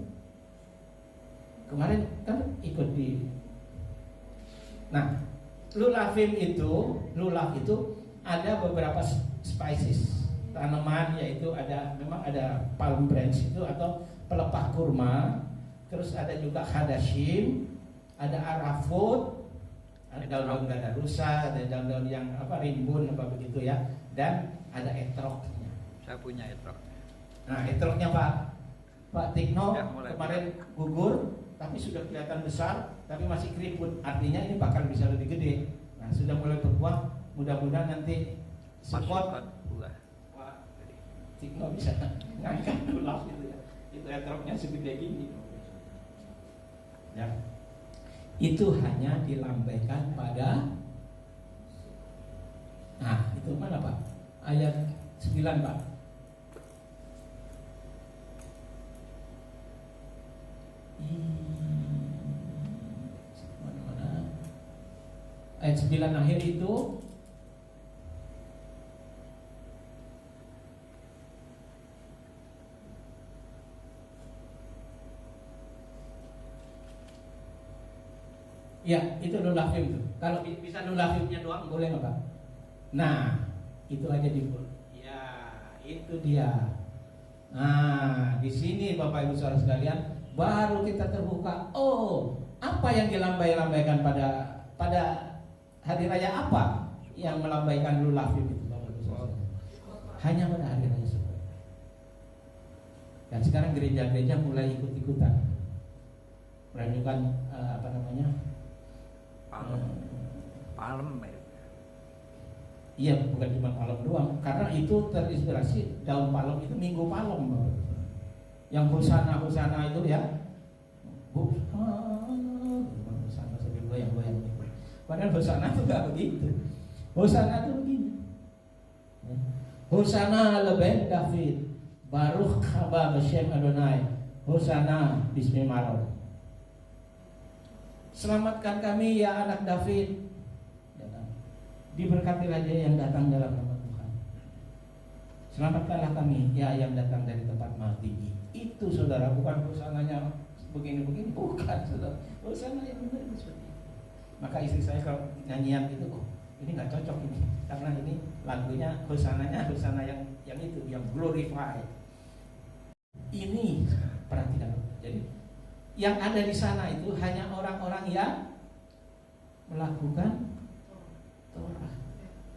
Speaker 4: Kemarin kan ikut di. Nah, lulaf itu ada beberapa spices tanaman, yaitu memang ada palm branch itu atau pelepah kurma, terus ada juga hadashim, ada arafut, ada daun-daun gadarusa, ada daun-daun yang rimbun begitu ya, dan ada etroknya.
Speaker 3: Saya punya etrok.
Speaker 4: Nah, etroknya Pak Tikno
Speaker 3: Ya, mulai.
Speaker 4: kemarin gugur, tapi sudah kelihatan besar, tapi masih keriput. Artinya ini bakal bisa lebih gede. Nah, sudah mulai berbuah. Mudah-mudahan nanti support
Speaker 3: buah.
Speaker 4: Pak Tikno bisa ngangkat lulaf gitu ya. Itu etroknya segede gini. Ya. Itu hanya dilambaikan pada. Nah, itu mana Pak? Ayat 9 Pak. Mana? Ayat 9 akhir itu ya, itu lulafim tuh. Kalau bisa lulafimnya doang boleh nggak Pak? Nah, itu aja ya, itu dia. Nah, di sini Bapak Ibu Saudara sekalian, baru kita terbuka. Oh, apa yang dilambaikan pada hari raya apa yang melambaikan lulafim itu Bapak Ibu Saudara? Hanya pada hari raya Sukun. Dan sekarang gereja-gereja mulai ikut-ikutan menunjukkan
Speaker 3: Palem.
Speaker 4: Iya, bukan cuma palem doang, karena itu terinspirasi daun palem itu minggu palem, Bapak. Yang hosana itu ya, hosana sambil goyang-goyang. Padahal hosana itu nggak begitu. Hosana itu begini. Hosana leben David, Baruch haba b'shem Adonai, Hosana bismi Maror. Selamatkan kami ya anak David. Diberkati raja yang datang dalam nama Tuhan. Selamatkanlah kami ya yang datang dari tempat maha tinggi. Itu saudara, bukan hosananya begini-begini, bukan saudara. Hosana yang benar seperti itu. Maka istri saya kalau nyanyian itu, ini nggak cocok ini, karena ini lagunya hosananya hosana yang itu, yang glorify. Ini perhatikan. Jadi yang ada di sana itu hanya orang-orang yang melakukan Torah.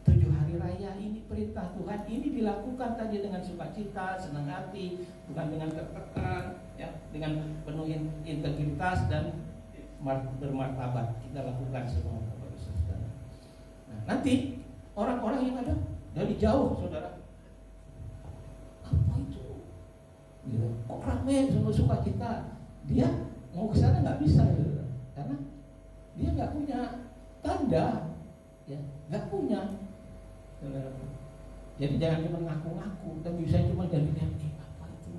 Speaker 4: 7 hari raya ini perintah Tuhan, ini dilakukan tadi dengan sukacita, senang hati, bukan dengan tertekan, ya, dengan penuh integritas dan bermartabat. Kita lakukan semua, Bapak Saudara. Nah, nanti orang-orang yang ada dari jauh, saudara, apa itu? Gitu. Kok ramai semua sukacita? Dia mau ke sana nggak bisa, saudara, karena dia nggak punya tanda. Ya, nggak punya. Jadi jangan cuma ngaku-ngaku, tapi bisa cuma dari dia, apa itu?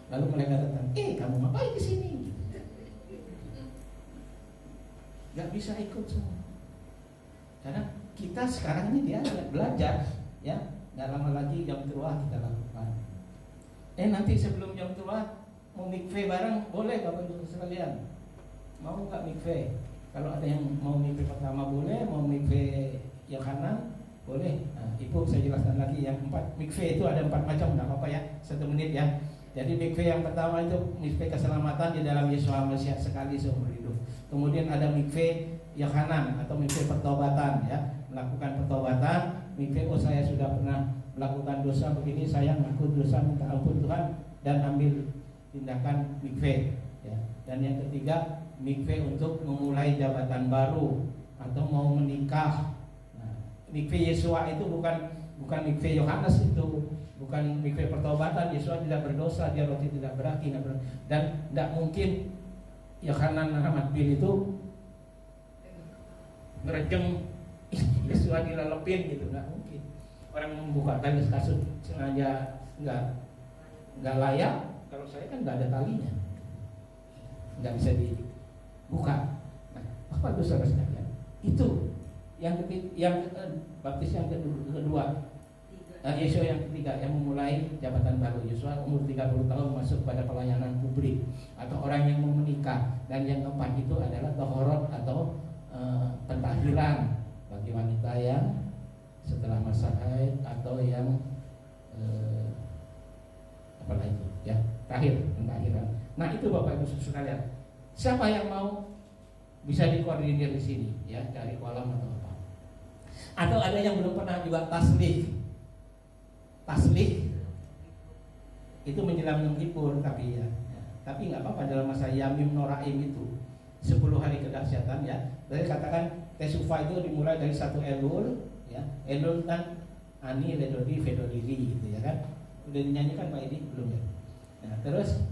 Speaker 4: Lalu mereka datang, kamu ngapain di sini? Nggak bisa ikut semua. Karena kita sekarang ini dia belajar, ya, nggak lama lagi jam teruah kita lakukan. Nanti sebelum jam teruah mau mikve bareng, boleh Bapak Ibu sekalian? Mau nggak mikve? Kalau ada yang mau mikve pertama boleh, mau mikve Yohanan boleh. Nah, Ibu saya jelaskan lagi, yang 4 mikve itu ada 4 macam, nggak apa-apa ya, 1 menit ya. Jadi mikve yang pertama itu mikve keselamatan di dalam Yesus Mesias sekali seumur hidup. Kemudian ada mikve Yohanan atau mikve pertobatan, ya, melakukan pertobatan. Mikve, saya sudah pernah melakukan dosa begini, saya ngaku dosa, minta ampun Tuhan, dan ambil tindakan mikve, ya. Dan yang ketiga mikve untuk memulai jabatan baru atau mau menikah. Nah, mikve Yesua itu bukan mikve Yohanes, itu bukan mikve pertobatan. Yesua tidak berdosa, dia roti tidak beraki, dan tidak mungkin Yohanan Ramatbil itu ngerejeng Yesua dilelepin gitu, nggak mungkin. Orang membuka tali kasut sengaja nggak layak. Kalau saya kan nggak ada talinya, nggak bisa dibuka. Nah, apa itu saudara sekalian? Itu yang baptis yang kedua.
Speaker 7: Yesua yang ketiga yang memulai jabatan baru. Yesua umur 30 tahun masuk pada pelayanan publik atau orang yang mau menikah. Dan yang keempat itu adalah tohorot atau pentahiran bagi wanita yang setelah masa haid atau yang apalah itu ya, terakhir pentahiran. Nah itu Bapak Ibu sekalian, siapa yang mau bisa dikoordinir di sini ya, cari kolam atau apa. Atau ada yang belum pernah juga taslih. Taslih itu menjelang Yom Kippur tapi ya. Tapi nggak apa-apa dalam masa Yamim Noraim itu 10 hari kedahsyatan ya. Dari katakan Tesufa itu dimulai dari 1 Elul ya. Elul kan Ani, Ledodi, Fedodiri gitu ya kan. Udah dinyanyikan Pak ini belum ya? Nah, terus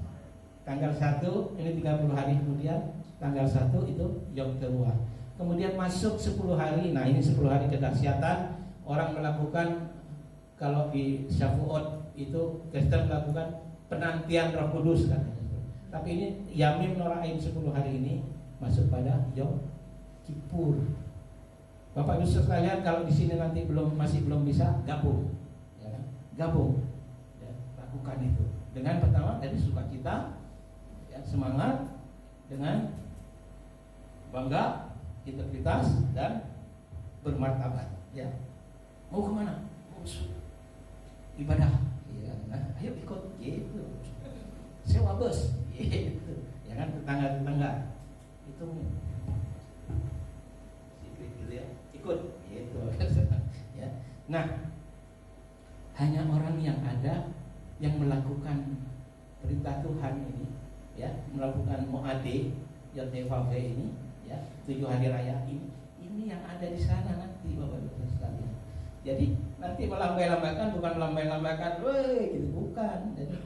Speaker 7: tanggal 1 ini 30 hari kemudian tanggal 1 itu Yom Teruah. Kemudian masuk 10 hari. Nah, ini 10 hari kedahsyatan orang melakukan. Kalau di Syafuot itu Kristen melakukan penantian Roh Kudus katanya. Tapi ini Yamim Noraim 10 hari ini masuk pada Yom Kippur. Bapak Ibu sekalian, kalau di sini nanti masih belum bisa gabung, ya kan? Gabung, ya, lakukan itu. Dengan pertama dari sukacita, ya, semangat, dengan bangga, integritas dan bermartabat. Ya, mau kemana? Mau ibadah, ya, nah, ayo ikut gitu, sewa bus, gitu, ya kan, tetangga itu gitu ya, ikut, gitu, ya. Nah, hanya orang yang ada yang melakukan perintah Tuhan ini, ya, melakukan Moade, YTVV ini, ya, 7 hari raya ini yang ada di sana nanti Bapak Ibu sekalian. Jadi nanti melambai-lambaikan bukan melambai-lambaikan, woi gitu bukan. Jadi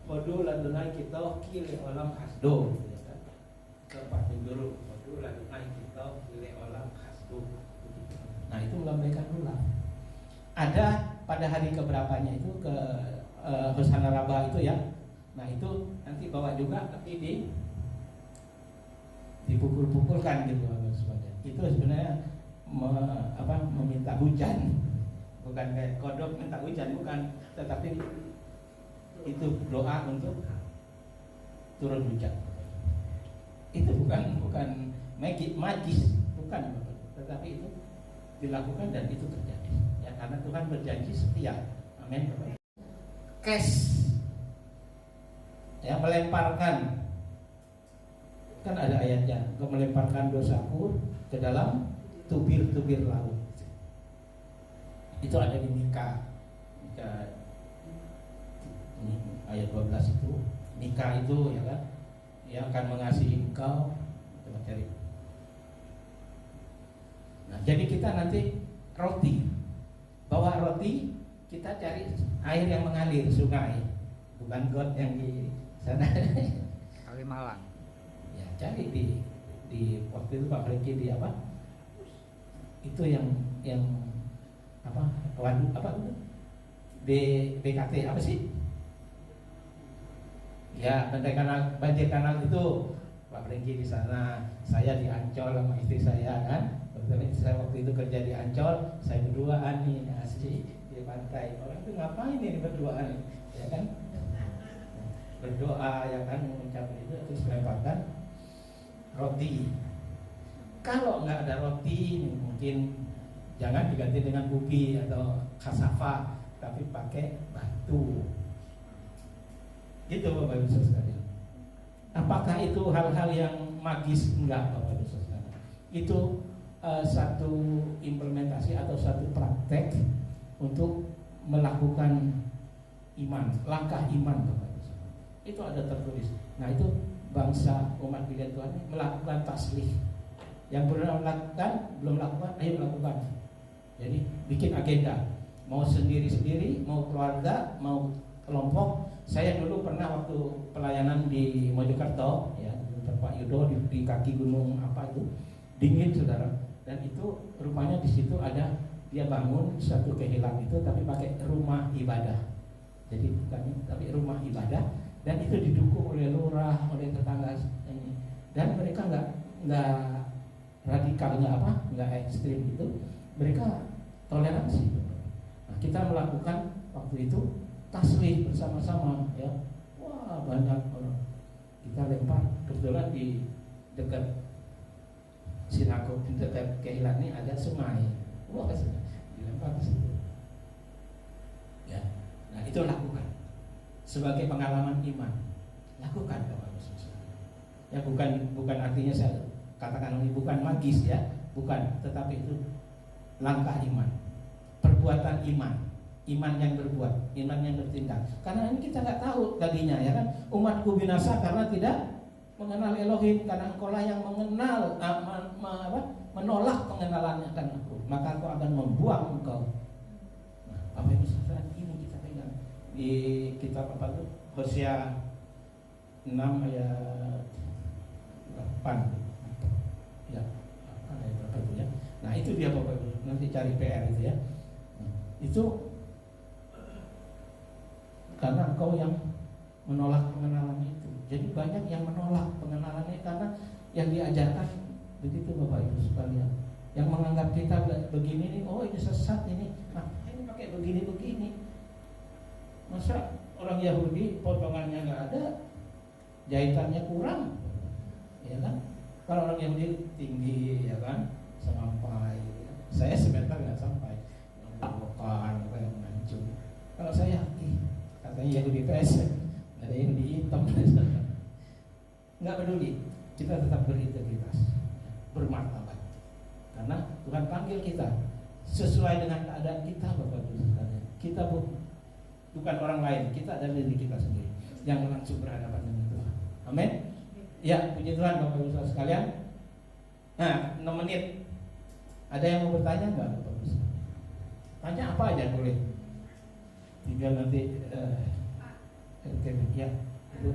Speaker 7: modul ladunai kita kile olam hasdo, ya kan? Keempat guru modul ladunai kita kile olam hasdo. Nah itu melambaikan ulang. Ada pada hari keberapanya itu ke Hosana Rabbah itu ya. Nah itu nanti bawa juga tapi dipukul-pukulkan gitu sebagainya. Itu sebenarnya meminta hujan, bukan kayak kodok minta hujan, bukan, tetapi itu doa untuk turun hujan. Itu bukan magis, bukan, tetapi itu dilakukan dan itu terjadi. Ya karena Tuhan berjanji setia. Amin. Cash, ya melemparkan, kan ada ayatnya, melemparkan dosaku ke dalam tubir-tubir laut. Itu ada di Mika ini ayat 12 itu. Mika itu ya kan, yang akan mengasihi engkau. Coba cari. Nah, jadi kita nanti roti, bawa roti, kita cari air yang mengalir, sungai, bukan got yang di sana.
Speaker 3: Kalimalang.
Speaker 7: Ya, cari di waktu itu Pak Franky di apa? Itu yang apa? Waduk apa itu? BKT apa sih? Ya, banjir kanal itu Pak Franky di sana, saya di Ancol sama istri saya kan. Saya waktu itu kerja di Ancol, saya berduaan nih asli di pantai. Orang itu ngapain ini berduaan, ya kan? Berdoa ya kan, mengucapkan itu terus melemparkan roti. Kalau nggak ada roti, mungkin jangan diganti dengan ubi atau kasafa, tapi pakai batu. Gitu Bapak Ibu sekalian. Apakah itu hal-hal yang magis? Enggak Bapak Ibu sekalian. Itu satu implementasi atau satu praktek untuk melakukan iman, langkah iman Bapak Ibu sekalian. Itu ada tertulis. Nah itu bangsa umat pilihan Tuhan melakukan taslih. Yang belum lakukan, ayo lakukan. Jadi bikin agenda, mau sendiri-sendiri, mau keluarga, mau kelompok. Saya dulu pernah waktu pelayanan di Mojokerto, ya, Pak Yudo di kaki gunung apa itu, dingin saudara. Dan itu rupanya di situ ada dia bangun satu kehilang itu, tapi pakai rumah ibadah. Jadi bukan, tapi rumah ibadah. Dan itu didukung oleh lurah, oleh tetangga ini. Dan mereka nggak radikal, nggak ekstrim gitu, mereka toleransi. Nah, Nah, kita melakukan waktu itu tasbih bersama-sama ya. Wah, banyak orang. Kita lempar, kebetulan di dekat sinagog, di dekat Kehilan ini ada sungai. Wah, dilempar ke situ. Ya. Nah, itu lakukan sebagai pengalaman iman. Lakukan Bapak Ibu Saudara. Ya, bukan artinya saya katakan ini bukan magis ya, bukan, tetapi itu langkah iman, perbuatan iman, iman yang berbuat, iman yang bertindak. Karena ini kita nggak tahu tadinya ya kan, umatku binasa karena tidak mengenal Elohim, karena engkaulah yang mengenal, menolak pengenalannya akan aku, maka aku akan membuang engkau. Nah, Bapak Ibu Saudara, ini kita pegang di kitab apa itu, Hosea 6 ayat 8 ya, ayat berapa itu ya. Nah, itu dia Bapak Ibu, nanti cari PR itu ya. Itu karena engkau yang menolak pengenalan itu. Jadi banyak yang menolak pengenalannya karena yang diajarkan begitu Bapak Ibu sekalian. Yang menganggap kita begini nih, oh ini sesat ini. Nah, ini pakai begini-begini. Masa orang Yahudi potongannya nggak ada, jahitannya kurang, ya kan? Kalau orang Yahudi tinggi, ya kan, sampai. Saya sebentar nggak sampai, bukan kayak mancung. Kalau saya, katanya Yahudi PS, ada yang hitam, nggak peduli. Kita tetap berintegritas, bermartabat, karena Tuhan panggil kita sesuai dengan keadaan kita, Bapak Ibu sekalian. Kita bukan orang lain, kita adalah diri kita sendiri yang langsung berhadapan dengan Tuhan. Amin. Ya, puji Tuhan Bapak Ibu sekalian. Nah, 6 menit. Ada yang mau bertanya nggak Bapak Ibu? Tanya apa aja boleh. Tinggal nanti ya. Itu.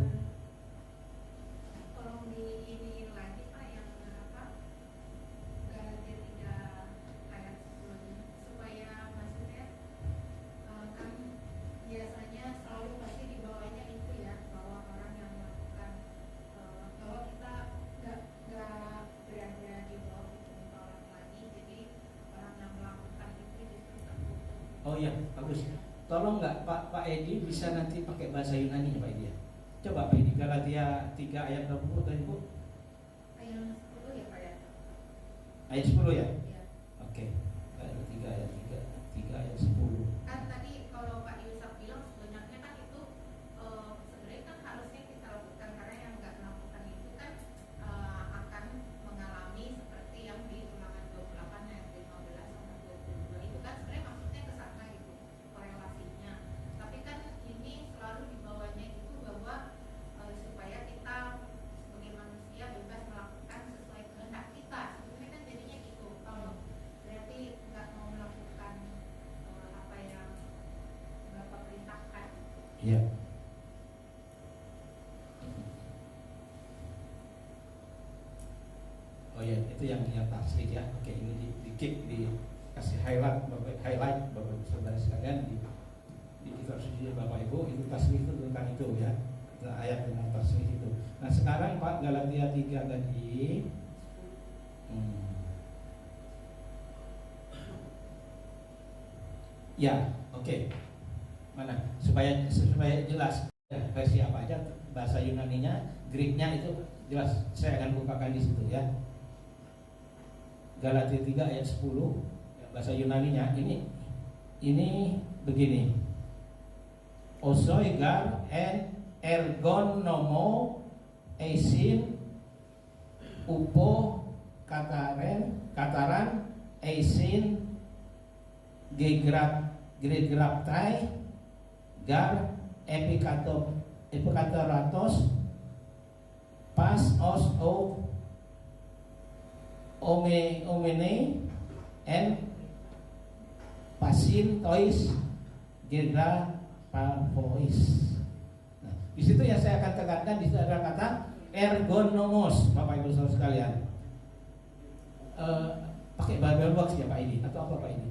Speaker 1: Tolong ini lagi Pak yang apa? Galatia 3 ayat 10 supaya maksudnya kan biasanya selalu pasti di bawahnya itu ya, bahwa orang yang melakukan bahwa kita nggak berada di bawah hukum Taurat lagi, jadi orang yang melakukan itu justru terkutuk.
Speaker 7: Oh iya, bagus. Tolong nggak Pak Edi bisa nanti pakai bahasa Yunani ya Pak Edi ya. Coba Pak Edi, Galatia 3 ayat 20 tadi Bu.
Speaker 1: Ayat 10 ya Pak ya?
Speaker 7: Ayat 10 ya?
Speaker 1: Iya.
Speaker 7: Oke. Galatia 3 ayat 3 ayat 10.
Speaker 1: Kan tadi kalau Pak Yusuf bilang sebenarnya kan itu sebenarnya kan harusnya kita lakukan, karena yang nggak melakukan itu kan akan mengalami seperti yang di Ulangan 28 ayat 15 sampai 22 itu kan sebenarnya maksudnya ke sana gitu korelasinya. Tapi kan ini selalu di bawahnya itu bahwa supaya kita sebagai manusia bebas melakukan sesuai kehendak kita. Sebenarnya kan jadinya gitu. Kalau berarti nggak mau melakukan apa yang Bapak perintahkan.
Speaker 7: Iya. Oh ya, itu yang taslik ya. Oke, ini dikasih highlight Bapak Ibu Saudara sekalian di kitab suci Bapak Ibu, itu taslik itu tentang itu ya. Nah, ayat tentang taslik itu. Nah, sekarang Pak Galatia 3 tadi. Ya, oke. Mana? Supaya jelas versi apa aja, bahasa Yunaninya, Greeknya itu jelas. Saya akan bukakan di situ ya. Galatia 3 ayat 10, bahasa Yunaninya ini begini. Osoigar en ergonomo eisin upo kataran eisin gegraptai gar epikatoratos pas os o omene en pasin tois gegra palvois. Nah, di situ yang saya akan tekankan di situ ada kata ergonomos, Bapak Ibu Saudara sekalian. Pakai Bible Box ya Pak ini atau apa Pak ini?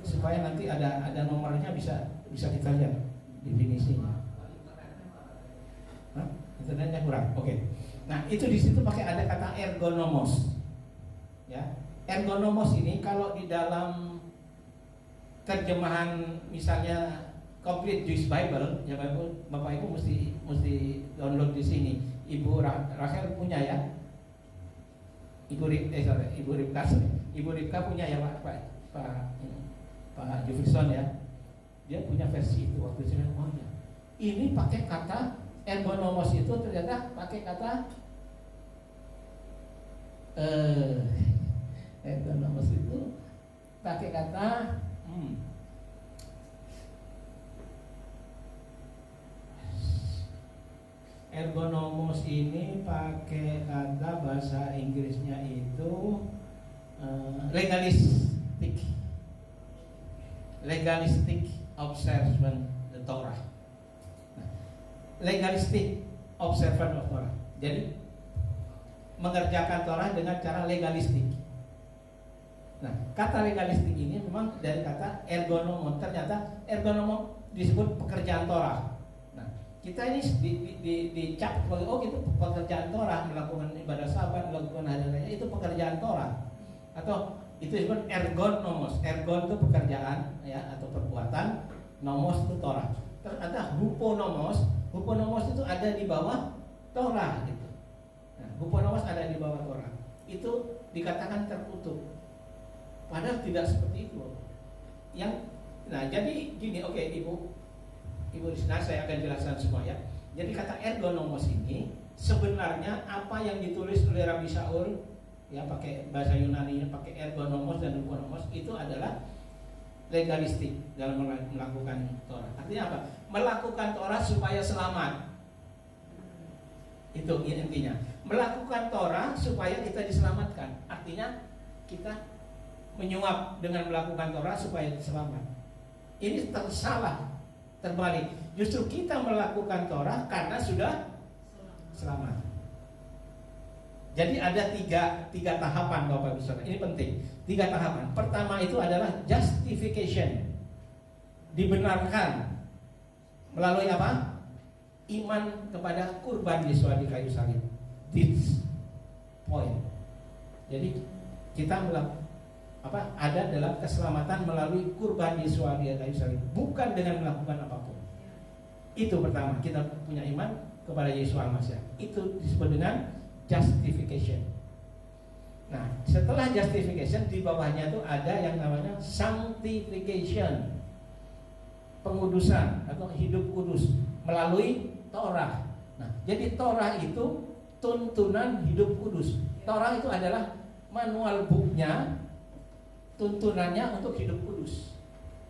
Speaker 7: Supaya nanti ada nomornya bisa kita lihat definisinya. Hah? Internetnya kurang. Oke. Nah, itu di situ pakai ada kata ergonomos. Ya. Ergonomos ini kalau di dalam terjemahan misalnya Complete Jewish Bible, ya Bapak Ibu mesti download di sini. Ibu Rachel punya ya. Ibu Ripka punya ya Pak Jefferson ya. Dia punya versi itu waktu saya bilang, ya. Ini pakai kata ergonomos itu ternyata pakai kata ergonomos itu pakai kata ergonomos ini pakai kata bahasa Inggrisnya itu legalistic observant the Torah. Legalistic observant of Torah. Jadi mengerjakan Torah dengan cara legalistik. Nah, kata legalistik ini memang dari kata ergonomon. Ternyata ergonomon disebut pekerjaan Torah. Nah, kita ini dicap oh itu pekerjaan Torah, melakukan ibadah Sabat, melakukan hari raya itu pekerjaan Torah. Atau itu disebut ergonomos. Ergon itu pekerjaan ya atau perbuatan, nomos itu Torah. Terus ada huponomos. Huponomos itu ada di bawah Torah gitu. Nah, huponomos ada di bawah Torah. Itu dikatakan terkutuk. Padahal tidak seperti itu. Nah jadi gini, oke, Ibu Risna, saya akan jelaskan semua ya. Jadi kata ergonomos ini sebenarnya apa yang ditulis oleh Rabbi Shaul ya pakai bahasa Yunani, pakai ergonomos dan huponomos itu adalah legalistik dalam melakukan Torah. Artinya apa? Melakukan Torah supaya selamat. Itu intinya. Melakukan Torah supaya kita diselamatkan. Artinya kita menyuap dengan melakukan Torah supaya selamat. Ini tersalah, terbalik. Justru kita melakukan Torah karena sudah selamat. Jadi ada tiga tahapan Bapak Ibu Saudara. Ini penting. 3 tahapan. Pertama itu adalah justification. Dibenarkan melalui apa? Iman kepada kurban Yesus di kayu salib. This point. Jadi kita ada dalam keselamatan melalui kurban Yesus di kayu salib, bukan dengan melakukan apapun. Itu pertama, kita punya iman kepada Yesus Al-Masih. Itu disebut dengan justification. Nah, setelah justification di bawahnya itu ada yang namanya sanctification, pengudusan atau hidup kudus melalui Torah. Nah, jadi Torah itu tuntunan hidup kudus. Torah itu adalah manual booknya, tuntunannya untuk hidup kudus.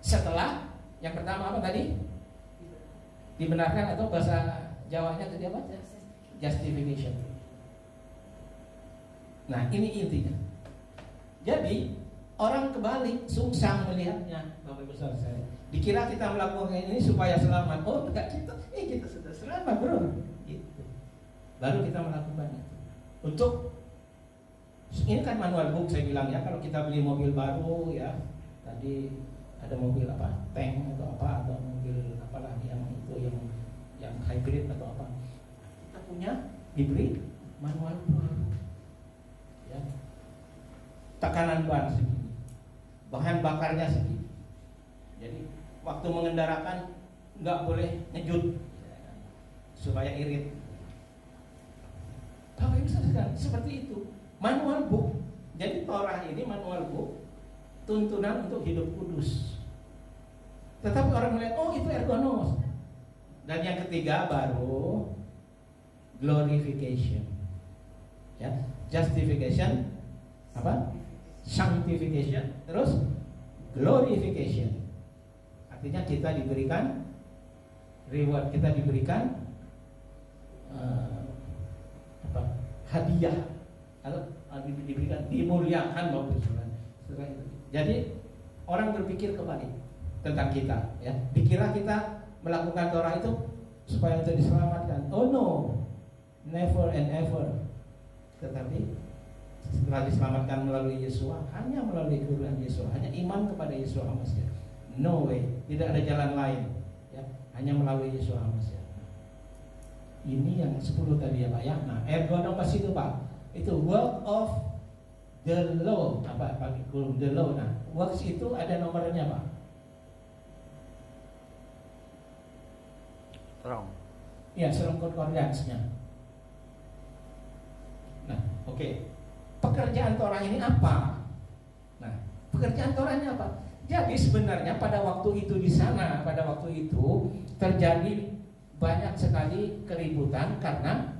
Speaker 7: Setelah yang pertama apa tadi? Dibenarkan atau bahasa Jawanya tadi apa? Justification. Nah, ini intinya. Jadi orang kebalik, sungsang melihatnya, Bapak Ibu Saudara saya. Dikira kita melakukan ini supaya selamat. Oh, enggak, kita sudah selamat, bro. Gitu. Baru kita melakukannya. Untuk ini kan manual book saya bilang ya. Kalau kita beli mobil baru ya, tadi ada mobil apa, tank atau apa, atau mobil apalah yang itu yang hybrid atau apa. Kita punya dibeli manual book. Ya. Tekanan ban segini, bahan bakarnya segini. Jadi waktu mengendarakan nggak boleh ngejut supaya irit. Bapak Ibu Saudara, seperti itu manual book. Jadi Torah ini manual book, tuntunan untuk hidup kudus. Tetapi orang melihat, oh itu ergonomos. Dan yang ketiga baru glorification. Ya, justification, apa? Sanctification, terus glorification. Artinya kita diberikan reward, kita diberikan hadiah, atau diberikan dimuliakan Bapak Ibu. Jadi orang berpikir kebalik tentang kita, ya. Dikira kita melakukan Torah itu supaya kita diselamatkan. Oh no, never and ever. Tetapi setelah diselamatkan melalui Yesus, hanya melalui kurban Yesus, hanya iman kepada Yesus Al-Masih. No way, tidak ada jalan lain, ya, hanya melalui Yesus Al-Masih. Ini yang 10 tadi ya Pak ya. Nah, ergonomos itu Pak, itu work of the law, apa pakai the law. Nah, works itu ada nomornya Pak. Ya, strong concordance-nya. Nah, oke. Pekerjaan Torah ini apa? Nah, pekerjaan Torah ini apa? Jadi sebenarnya pada waktu itu di sana, pada waktu itu terjadi banyak sekali keributan karena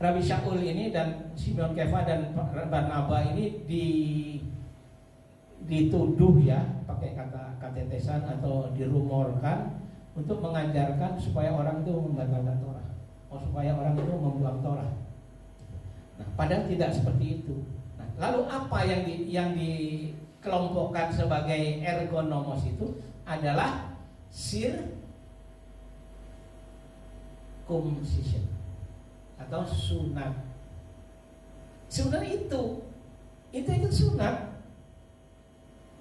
Speaker 7: Rabi Shaul ini dan Simeon Kefa dan Barnaba ini dituduh ya, pakai kata katetesan atau dirumorkan untuk mengajarkan supaya orang itu membatalkan Torah, supaya orang itu membuang Torah. Nah, padahal tidak seperti itu. Nah, lalu apa yang dikelompokkan sebagai ergonomos itu adalah circumcision atau sunat. Sunat itu sunat.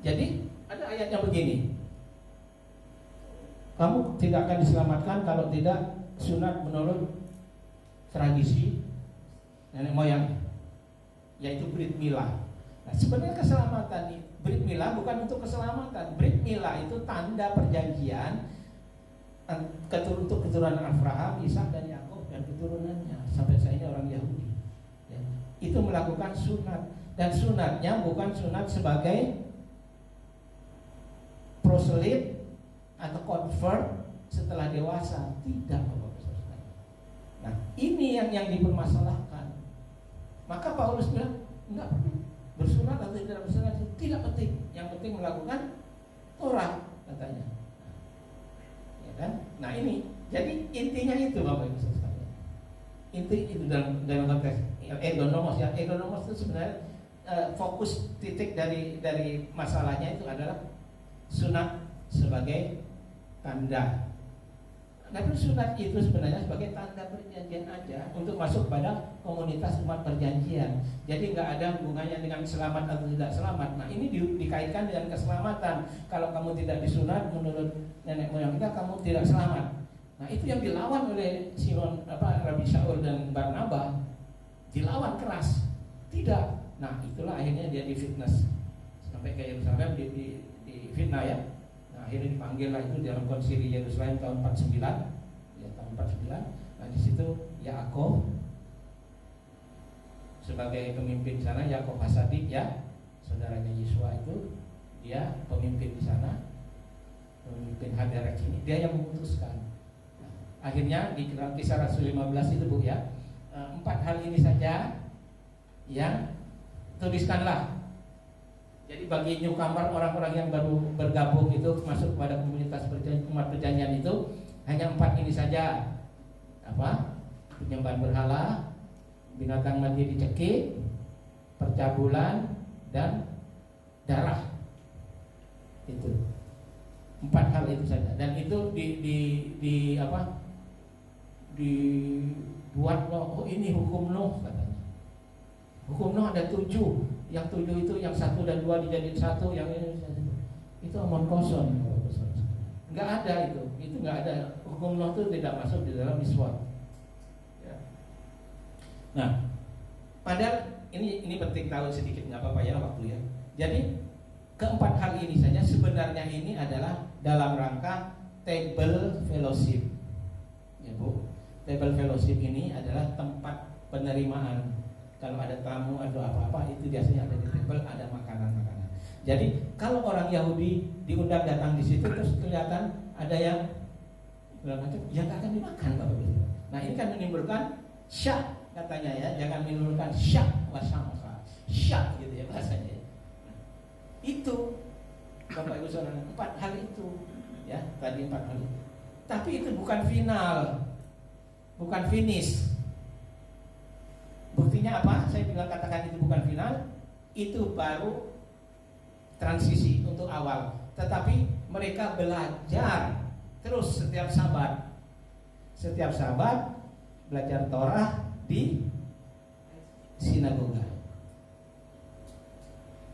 Speaker 7: Jadi ada ayatnya begini. Kamu tidak akan diselamatkan kalau tidak sunat menurut tradisi nenek moyang, yaitu Brit Milah. Nah, sebenarnya keselamatan Brit Milah bukan untuk keselamatan. Brit Milah itu tanda perjanjian untuk keturunan Abraham, Ishak dan Yakub dan keturunannya sampai saat ini orang Yahudi. Ya. Itu melakukan sunat, dan sunatnya bukan sunat sebagai proselyte atau convert setelah dewasa, tidak, Bapak Saudara. Nah, ini yang dipermasalahkan. Maka Paulus bilang enggak perlu bersunat atau tidak bersunat, tidak penting. Yang penting melakukan Torah, katanya. Ya kan? Nah, ini jadi intinya itu, Bapak Ibu sekalian. Inti itu dalam konteks ergonomos ya. Ergonomos itu sebenarnya fokus titik dari masalahnya itu adalah sunat sebagai tanda. Tapi sunat itu sebenarnya sebagai tanda perjanjian aja untuk masuk pada komunitas umat perjanjian. Jadi nggak ada hubungannya dengan selamat atau tidak selamat. Nah, ini dikaitkan dengan keselamatan. Kalau kamu tidak disunat menurut nenek moyang kita, kamu tidak selamat. Nah, itu yang dilawan oleh Rabi Shaul dan Barnaba. Dilawan keras. Tidak. Nah, itulah akhirnya dia difitness sampai ke Yerusalem, di fitnah ya. Akhirnya dipanggil lah itu dalam konsili Yerusalem tahun 49 ya, tahun 49. Nah, di situ Yaakov sebagai pemimpin di sana, Yaakov Hasadik ya, saudaranya Yesua itu, dia pemimpin di sana, pemimpin Haderek ini, dia yang memutuskan. Nah, akhirnya di Kisah Rasul 15 itu Bu ya, 4 hal ini saja yang tuliskanlah. Jadi bagi newcomer, orang-orang yang baru bergabung itu masuk pada komunitas umat perjanjian itu hanya 4 ini saja. Apa? Penyembahan berhala, binatang mati dicekik, percabulan, dan darah. Itu 4 hal itu saja. Dan itu dibuat loh. Oh, ini hukum Nuh katanya. Hukum Nuh ada 7. Yang 7 itu yang 1 dan 2 dijadiin 1, yang ini itu omong kosong. Nggak ada itu nggak ada. Hukum Nuh itu tidak masuk di dalam miswat. Ya. Nah, padahal ini penting tahu sedikit, nggak apa-apa ya waktu ya. Jadi keempat hal ini saja sebenarnya ini adalah dalam rangka table fellowship, ya Bu. Table fellowship ini adalah tempat penerimaan. Kalau ada tamu atau apa-apa itu biasanya ada di table, ada makanan-makanan. Jadi kalau orang Yahudi diundang datang di situ terus kelihatan ada yang bilang macam, ya nggak akan dimakan Bapak Ibu. Nah, ini kan menimbulkan syak katanya ya, jangan menimbulkan syak wasangsa, syak gitu ya bahasanya. Nah, itu Bapak Ibu Saudara, 4 hal itu ya, tadi 4 hal itu. Tapi itu bukan final, bukan finish. Buktinya apa? Saya bilang katakan itu bukan final, itu baru transisi untuk awal. Tetapi mereka belajar terus setiap Sabat. Setiap Sabat belajar Torah di sinagoga.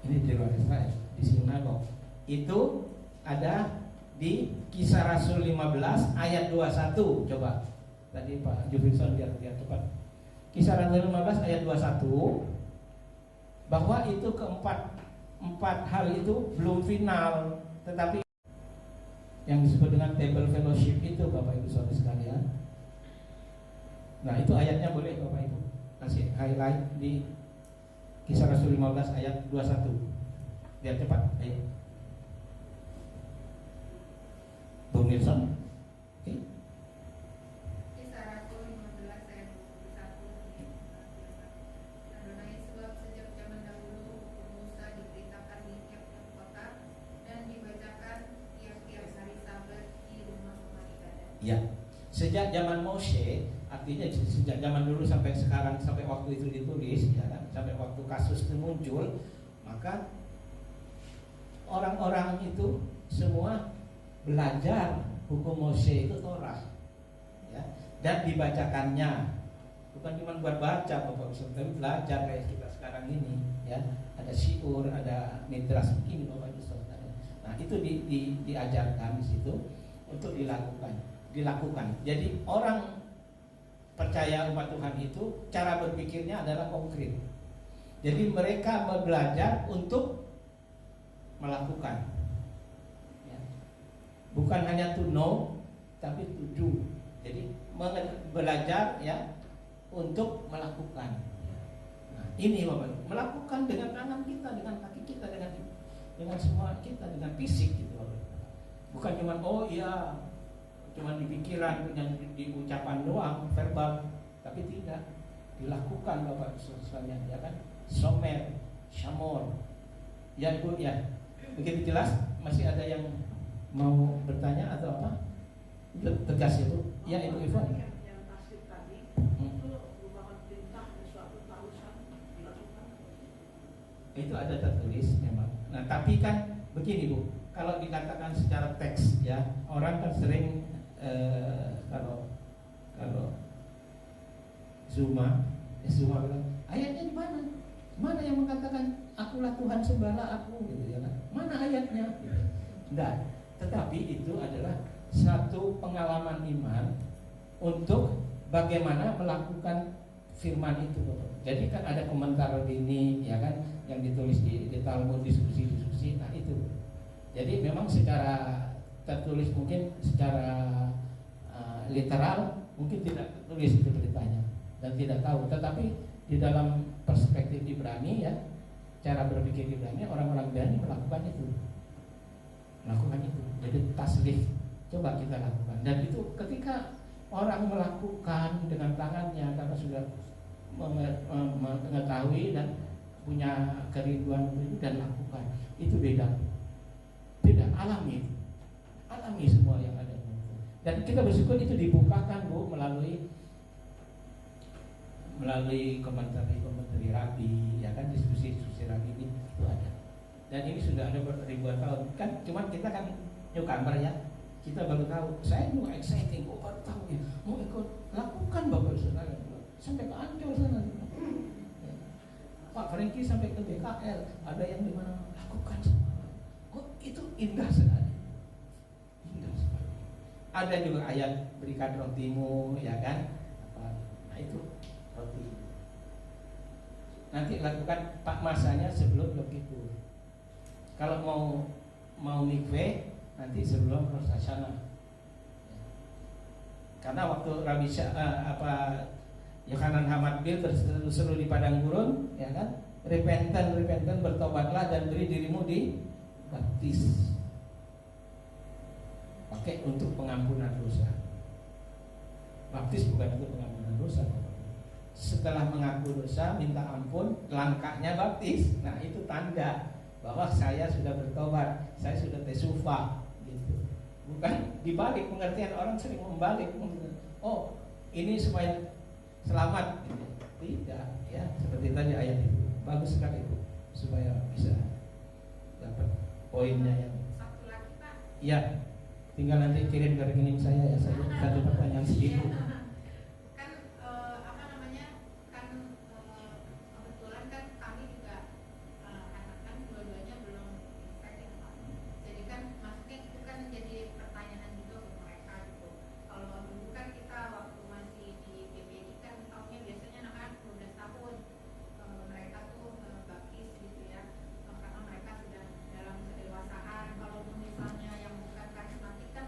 Speaker 7: Ini di luar Israel, di sinagoga. Itu ada di Kisah Rasul 15 ayat 21. Coba tadi Pak Jufrison biar cepat. Kisah Rasul 15 ayat 21, bahwa itu keempat hal itu belum final, tetapi yang disebut dengan table fellowship itu Bapak Ibu Saudara sekalian. Nah itu ayatnya boleh Bapak Ibu kasih highlight di Kisah Rasul 15 ayat 21. Biar cepat, ayo. Bung Nilsson. Oke.
Speaker 1: Kisah Rasul 15 ayat 21. Adonai, sebab sejak zaman dahulu hukum Musa diberitakan di tiap-tiap kota dan dibacakan tiap-tiap hari Sabat di rumah-rumah ibadah.
Speaker 7: Ya. Sejak zaman Moshe, artinya sejak zaman dulu sampai sekarang, sampai waktu itu ditulis, ya kan, sampai waktu kasus itu muncul, maka orang-orang itu semua belajar hukum Moshe itu Torah, ya, dan dibacakannya, bukan cuma buat baca Bapak Ibu, tapi belajar kayak kita sekarang ini, ya, ada syiur, ada midras begini Bapak Ibu. Nah itu diajarkan di situ untuk dilakukan. Jadi orang percaya umat Tuhan itu cara berpikirnya adalah konkret. Jadi mereka belajar untuk melakukan, ya. Bukan hanya to know, tapi to do. Jadi belajar ya untuk melakukan. Nah, ini Bapak, melakukan dengan tangan kita, dengan kaki kita, dengan semua kita, dengan fisik gitu. Bukan cuma oh iya, cuma di pikiran dan di ucapan doang, verbal, tapi tidak dilakukan Bapak sekalian, ya kan? Somer, syamor. Ya Ibu, ya. Begitu jelas? Masih ada yang mau bertanya atau apa? Tegas ya Bu. Ya Ibu Ivon.
Speaker 8: Yang tasbih tadi itu merupakan perintah dari suatu tarusan dilakukan.
Speaker 7: Itu ada tertulis memang. Nah, tapi kan begini Bu, kalau dikatakan secara teks ya, orang kan sering kalau Zuma bilang ayatnya di mana? Mana yang mengatakan akulah Tuhan sembahlah aku gitu ya kan? Mana ayatnya? Enggak. Tetapi itu adalah satu pengalaman iman untuk bagaimana melakukan firman itu. Jadi kan ada komentar ini ya kan yang ditulis di Talmud, diskusi. Nah itu. Jadi memang secara tertulis mungkin secara literal mungkin tidak tertulis itu beritanya dan tidak tahu, tetapi di dalam perspektif Ibrani ya, cara berpikir Ibrani, orang-orang Ibrani melakukan itu. Jadi taslih coba kita lakukan, dan itu ketika orang melakukan dengan tangannya karena sudah mengetahui dan punya kerinduan itu dan lakukan, itu beda alami semua yang ada. Dan kita bersyukur itu dibukakan Bu melalui komentar rabi, ya kan, diskusi rabi ini itu ada. Dan ini sudah ada ribuan tahun. Kan cuma kita kan newcomer ya. Kita baru tahu. Saya juga exciting, baru tahu ya. Mau ikut lakukan Bapak Saudara. Sampai ke Ancol sana. Ya. Pak Franky sampai ke BKL, ada yang di mana lakukan semua. Kok itu indah sekali. Ada juga ayat berikan rotimu, ya kan? Nah itu roti. Nanti lakukan Pak masanya sebelum begitu. Kalau mau mikve nanti sebelum Rosh Hashanah. Karena waktu Yohanan Hamadbil terseru di padang gurun, ya kan? Repenten, bertobatlah dan beri dirimu di baptis. Pakai untuk pengampunan dosa. Baptis bukan untuk pengampunan dosa. Setelah mengaku dosa, minta ampun, langkahnya baptis. Nah itu tanda bahwa saya sudah bertobat, saya sudah tesufa, gitu. Bukan dibalik, pengertian orang sering membalik. Oh ini supaya selamat, gitu. Tidak, ya seperti tadi ayat itu. Bagus sekali itu, supaya bisa dapat poinnya yang.
Speaker 1: Satu lagi Pak.
Speaker 7: Ya. Tinggal nanti kirim ke rekening saya ya, satu pertanyaan sedikit.
Speaker 1: Kan kebetulan kan kami juga anak kan dua-duanya belum infek ya Pak. Jadi kan maksudnya itu kan menjadi pertanyaan juga untuk mereka gitu. Kalau dulu kan kita waktu masih di GPI kan tahunnya biasanya anak-anak 12 tahun mereka tuh baptis gitu ya. Karena mereka sudah dalam kedewasaan. Kalau misalnya yang bukan karismatik kan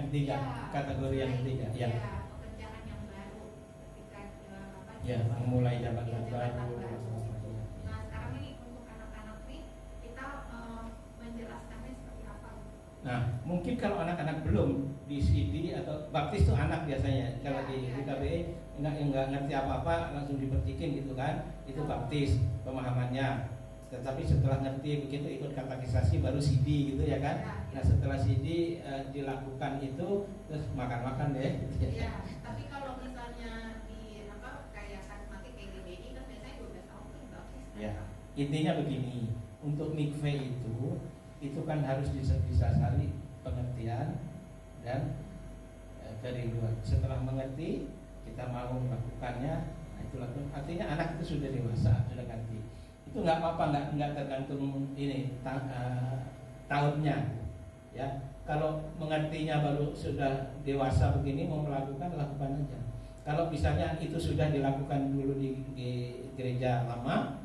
Speaker 7: ketiga, kategori yang ketiga, ya.
Speaker 1: Pekerjaan yang baru ketika
Speaker 7: Ya, memulai jabatan baru.
Speaker 1: Nah, sekarang ini untuk anak-anak nih kita menjelaskannya seperti apa?
Speaker 7: Nah, mungkin kalau anak-anak belum di CD atau baptis itu anak biasanya. Kalau di KBE nggak ngerti apa-apa langsung dipercikin gitu kan, itu baptis pemahamannya. Tetapi setelah ngerti begitu ikut katekisasi baru CD gitu ya kan. Nah setelah CD dilakukan itu terus makan-makan deh.
Speaker 1: Ya, tapi kalau misalnya di kayak karismatik kayak GBI kan biasanya 12 tahun tuh baptis.
Speaker 7: Ya, intinya begini, untuk mikve itu kan harus disasari pengertian dan kerinduan. Setelah mengerti kita mau melakukannya, nah itulah artinya anak itu sudah dewasa, sudah ngerti. Itu nggak apa-apa, nggak tergantung ini tahunnya, ya. Kalau mengertinya baru sudah dewasa begini mau melakukan, lakukan aja. Kalau misalnya itu sudah dilakukan dulu di gereja lama,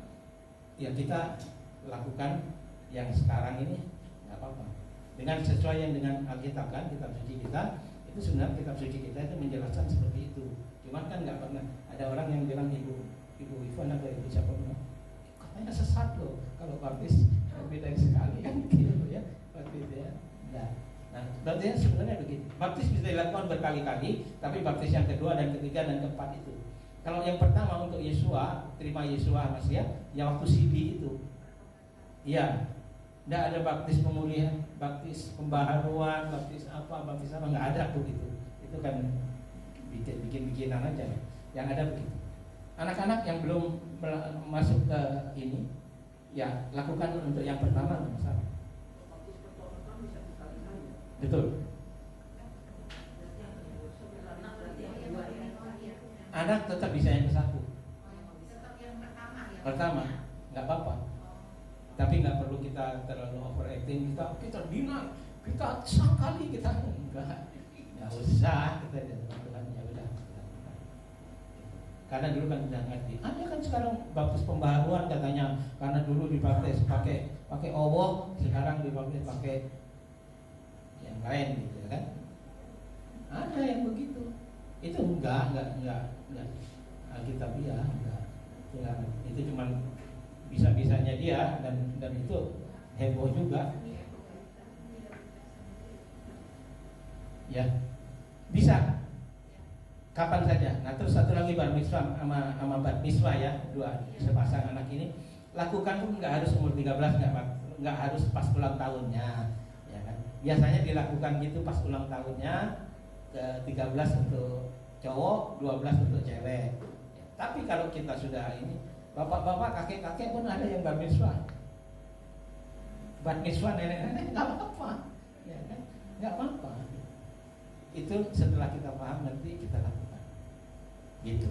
Speaker 7: ya kita lakukan yang sekarang ini nggak apa-apa. Dengan sesuai yang dengan Alkitab kan, kitab suci kita itu sebenarnya kitab suci kita itu menjelaskan seperti itu. Cuman kan nggak pernah ada orang yang bilang ibu Ivan atau ibu siapa pun katanya sesat loh kalau baptis beda sekali kan gitu ya baptis ya. Nah berarti sebenarnya begini, baptis bisa dilakukan berkali-kali, tapi baptis yang kedua dan ketiga dan keempat itu. Kalau yang pertama untuk Yesua, terima Yesua Masiah, yang waktu CD itu, ya, tidak ada baptis pemulihan, baptis pembaharuan, baptis apa, nggak ada begitu. Itu kan bikin-bikinan aja. Yang ada begitu. Anak-anak yang belum masuk ke ini, ya lakukan untuk yang pertama nggak masalah. Betul. Anak tetap bisa yang satu.
Speaker 1: Tetap yang
Speaker 7: Pertama, nggak apa-apa. Tapi nggak perlu kita terlalu overacting. Kita deny, kita sekali kita enggak. Nggak usah kita Tuhan ya udah. Karena dulu kan udah ngerti. Ada kan sekarang baptis pembaharuan katanya, karena dulu dibaptis pakai owoh, sekarang dibaptis pakai yang lain gitu ya kan. Ada yang begitu. Itu enggak Alkitabiah, enggak. Itu cuma bisa-bisanya dia dan itu heboh juga. Ya. Bisa. Kapan saja. Nah, terus satu lagi bar mitzvah sama bat mitzvah ya, dua sepasang anak ini lakukan pun nggak harus umur 13, nggak harus pas ulang tahunnya, ya kan. Biasanya dilakukan gitu pas ulang tahunnya, ke 13 untuk cowok, 12 untuk cewek. Ya, tapi kalau kita sudah ini, bapak-bapak, kakek-kakek pun ada yang bar mitzvah. Bat mitzvah nenek-nenek nggak apa-apa, ya kan, nggak apa-apa. Itu setelah kita paham nanti kita lakukan. Gitu.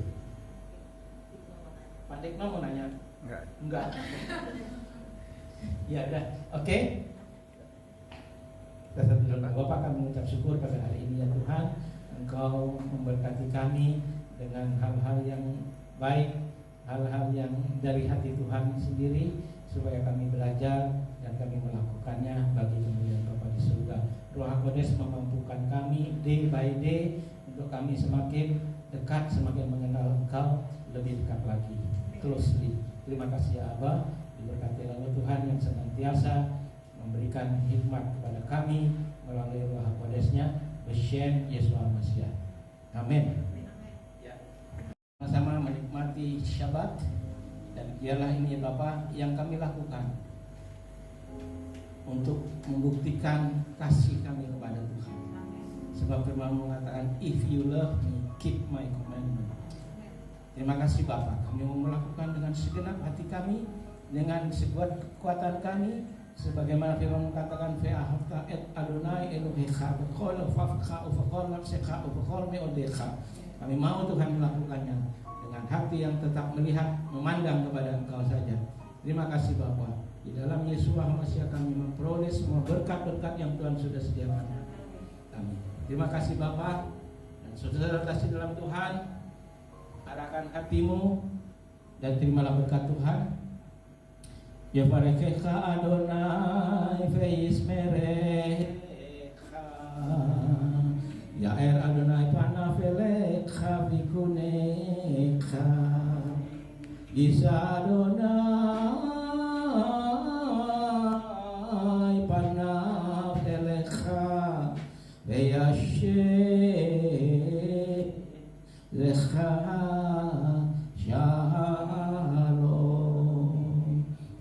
Speaker 7: Pak Dekno mau nanya? Enggak. Ya udah, oke. Kita satu doa. Bapak kami mengucap syukur pada hari ini ya Tuhan, Engkau memberkati kami dengan hal-hal yang baik, hal-hal yang dari hati Tuhan sendiri, supaya kami belajar dan kami melakukannya bagi kemuliaan Bapa di surga. Roh HaKodes memampukan kami day by day untuk kami semakin dekat, semakin mengenal Engkau lebih dekat lagi, closely. Terima kasih ya Abah, diberkati oleh Tuhan yang senantiasa memberikan hikmat kepada kami melalui Roh HaKodesnya, Beshem Yeshua Masiah. Amin. Ya. Sama-sama menikmati Syabat, dan biarlah ini Bapak yang kami lakukan untuk membuktikan kasih kami kepada Tuhan. Sebab firman mengatakan, if you love me, keep my commandment. Terima kasih Bapak, kami mau melakukan dengan segenap hati kami, dengan sekuat kekuatan kami, sebagaimana firman mengatakan, Ve'ahavta et Adonai Elohecha b'chol nefscha ub'chol nafsecha ub'chol me'odecha. Kami mau Tuhan melakukannya dengan hati yang tetap melihat, memandang kepada Engkau saja. Terima kasih Bapak. Di dalam Yeshua Masiah kami memperoleh semua berkat-berkat yang Tuhan sudah sediakan kami. Terima kasih Bapak, dan saudara kasih dalam Tuhan, arahkan hatimu dan terimalah berkat Tuhan. Yabarekecha Adonai ve'yismerecha Yair Adonai panafelecha vikunecha Isa Adonai panafelecha veyashem lecha shalom.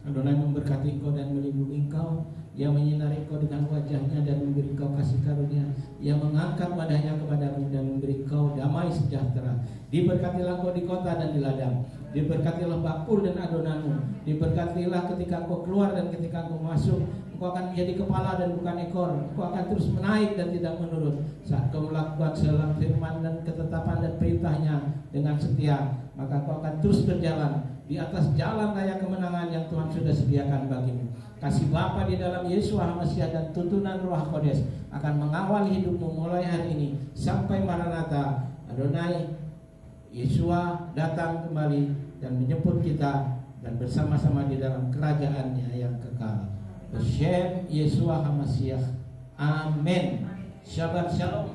Speaker 7: Adonai memberkati engkau dan melindungi engkau. Dia menyinari engkau dengan wajahnya dan memberi engkau kasih karunia. Dia mengangkat wajahnya kepadamu dan memberi engkau damai sejahtera. Diberkatilah engkau di kota dan di ladang. Diberkatilah bakul dan adonanmu. Diberkatilah ketika engkau keluar dan ketika engkau masuk. Engkau akan menjadi kepala dan bukan ekor. Engkau akan terus menaik dan tidak menurun. Saat kau melakukan segala firman dan ketetapan dan perintahnya dengan setia, maka engkau akan terus berjalan di atas jalan raya kemenangan yang Tuhan sudah sediakan bagimu. Kasih Bapa di dalam Yesus HaMasiah dan tuntunan Roh Kodes akan mengawal hidupmu mulai hari ini sampai Maranatha. Adonai Yesua datang kembali dan menjemput kita dan bersama-sama di dalam kerajaannya yang kekal. B'Shem Yesua HaMasiah. Amin. Shabbat Shalom.